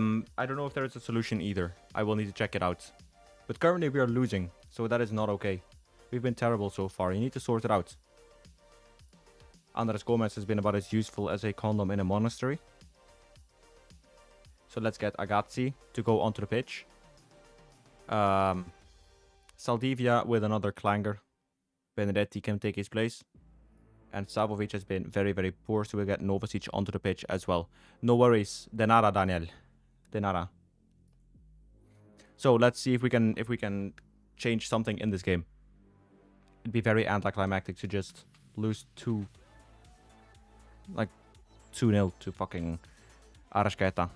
don't know if there is a solution either. I will need to check it out. But currently we are losing, so that is not okay. We've been terrible so far. You need to sort it out. Andres Gomez has been about as useful as a condom in a monastery. So let's get Agazzi to go onto the pitch. Saldivia with another clanger. Benedetti can take his place. And Savovic has been very, very poor, so we'll get Novasic onto the pitch as well. No worries. De nada, Daniel. De nada. So let's see if we can change something in this game. It'd be very anticlimactic to just lose 2-0 to fucking Arezcaeta.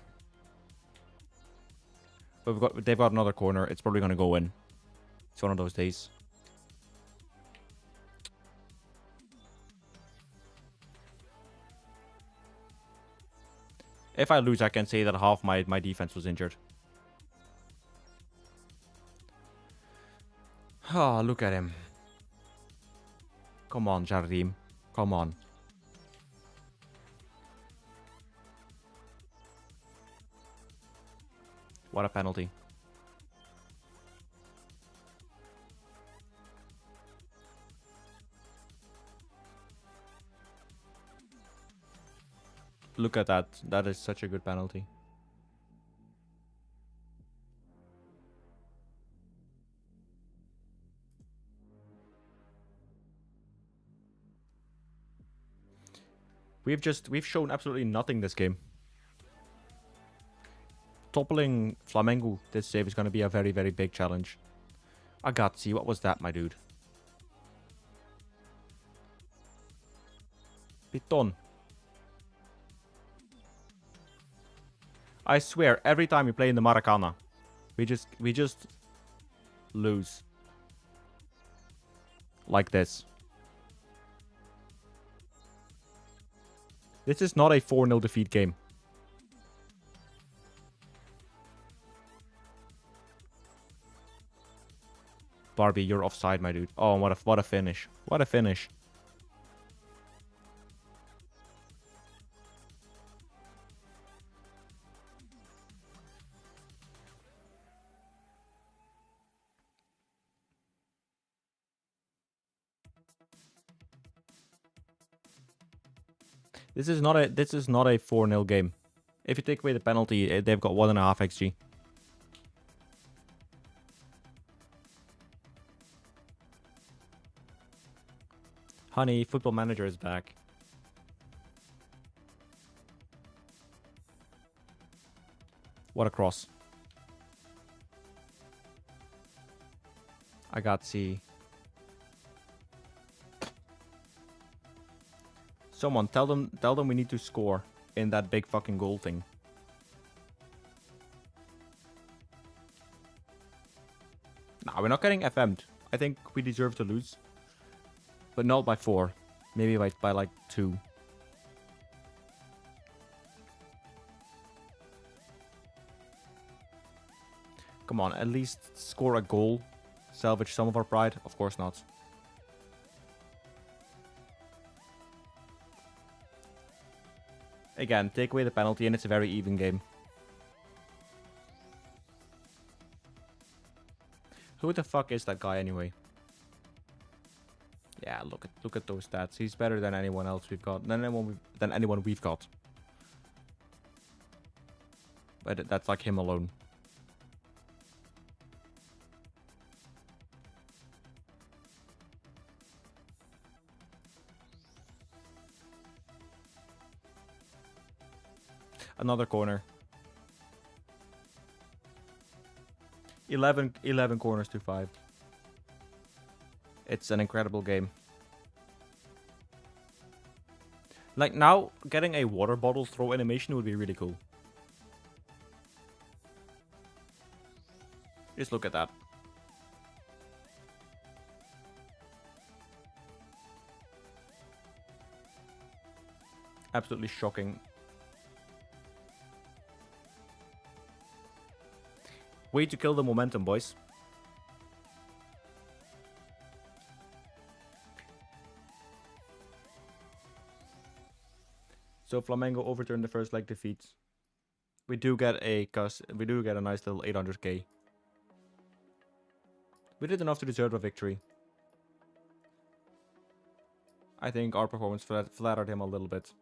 But they've got another corner. It's probably gonna go in. It's one of those days. If I lose, I can say that half my defense was injured. Oh, look at him. Come on, Jardim. Come on. What a penalty. Look at that. That is such a good penalty. We've shown absolutely nothing this game. Toppling Flamengo this save is going to be a very, very big challenge. Agazzi, what was that, my dude? Piton. I swear, every time we play in the Maracana, we just lose. Like this. This is not a 4-0 defeat game. Barbie, you're offside, my dude. Oh, what a finish. What a finish. This is not a 4-0 game. If you take away the penalty, they've got 1.5 XG. Honey, Football Manager is back. What a cross. Agazzi. Someone tell them we need to score in that big fucking goal thing. Nah, we're not getting FM'd. I think we deserve to lose. But not by 4. Maybe by like 2. Come on, at least score a goal. Salvage some of our pride? Of course not. Again, take away the penalty and it's a very even game. Who the fuck is that guy anyway? Yeah, look at those stats. He's better than anyone else we've got. Than anyone we've got. But that's like him alone. Another corner. 11 corners to 5. It's an incredible game. Like now, getting a water bottle throw animation would be really cool. Just look at that. Absolutely shocking. Way to kill the momentum, boys. So Flamengo overturned the first leg defeat. We do get a nice little 800k. We did enough to deserve a victory. I think our performance flattered him a little bit.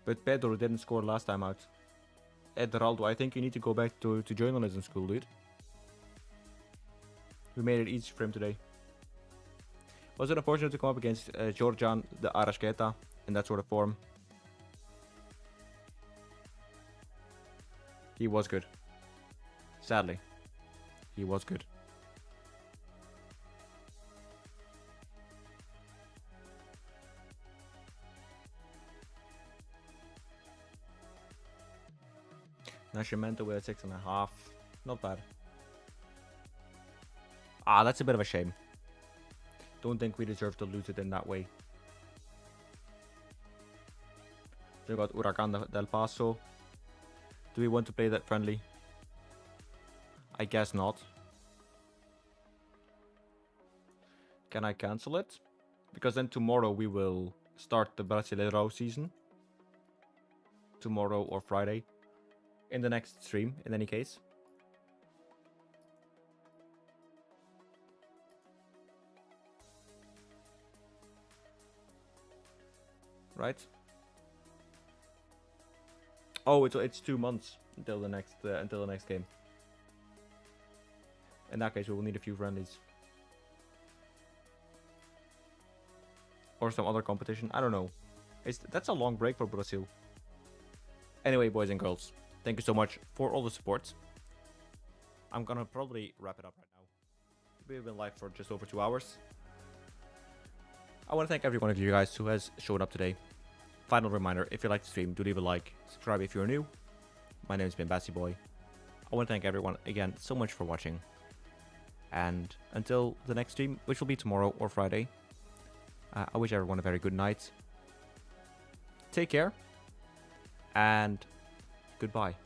But Pedro didn't score last time out. Ederaldo, I think you need to go back to journalism school, dude. We made it easy for him today. Was it unfortunate to come up against Georgian the Arashketa in that sort of form? He was good. Sadly. He was good. Nascimento with a 6.5. Not bad. Ah, that's a bit of a shame. Don't think we deserve to lose it in that way. So we got Huracan del Paso. Do we want to play that friendly? I guess not. Can I cancel it? Because then tomorrow we will start the Brasileiro season. Tomorrow or Friday. In the next stream, in any case. Right? Oh, it's 2 months until the next game. In that case, we will need a few friendlies. Or some other competition. I don't know. That's a long break for Brazil. Anyway, boys and girls, thank you so much for all the support. I'm gonna probably wrap it up right now. We've been live for just over 2 hours. I want to thank every one of you guys who has shown up today. Final reminder, if you like the stream, do leave a like. Subscribe if you're new. My name has been BassyBoy. I want to thank everyone again so much for watching. And until the next stream, which will be tomorrow or Friday, I wish everyone a very good night. Take care. And goodbye.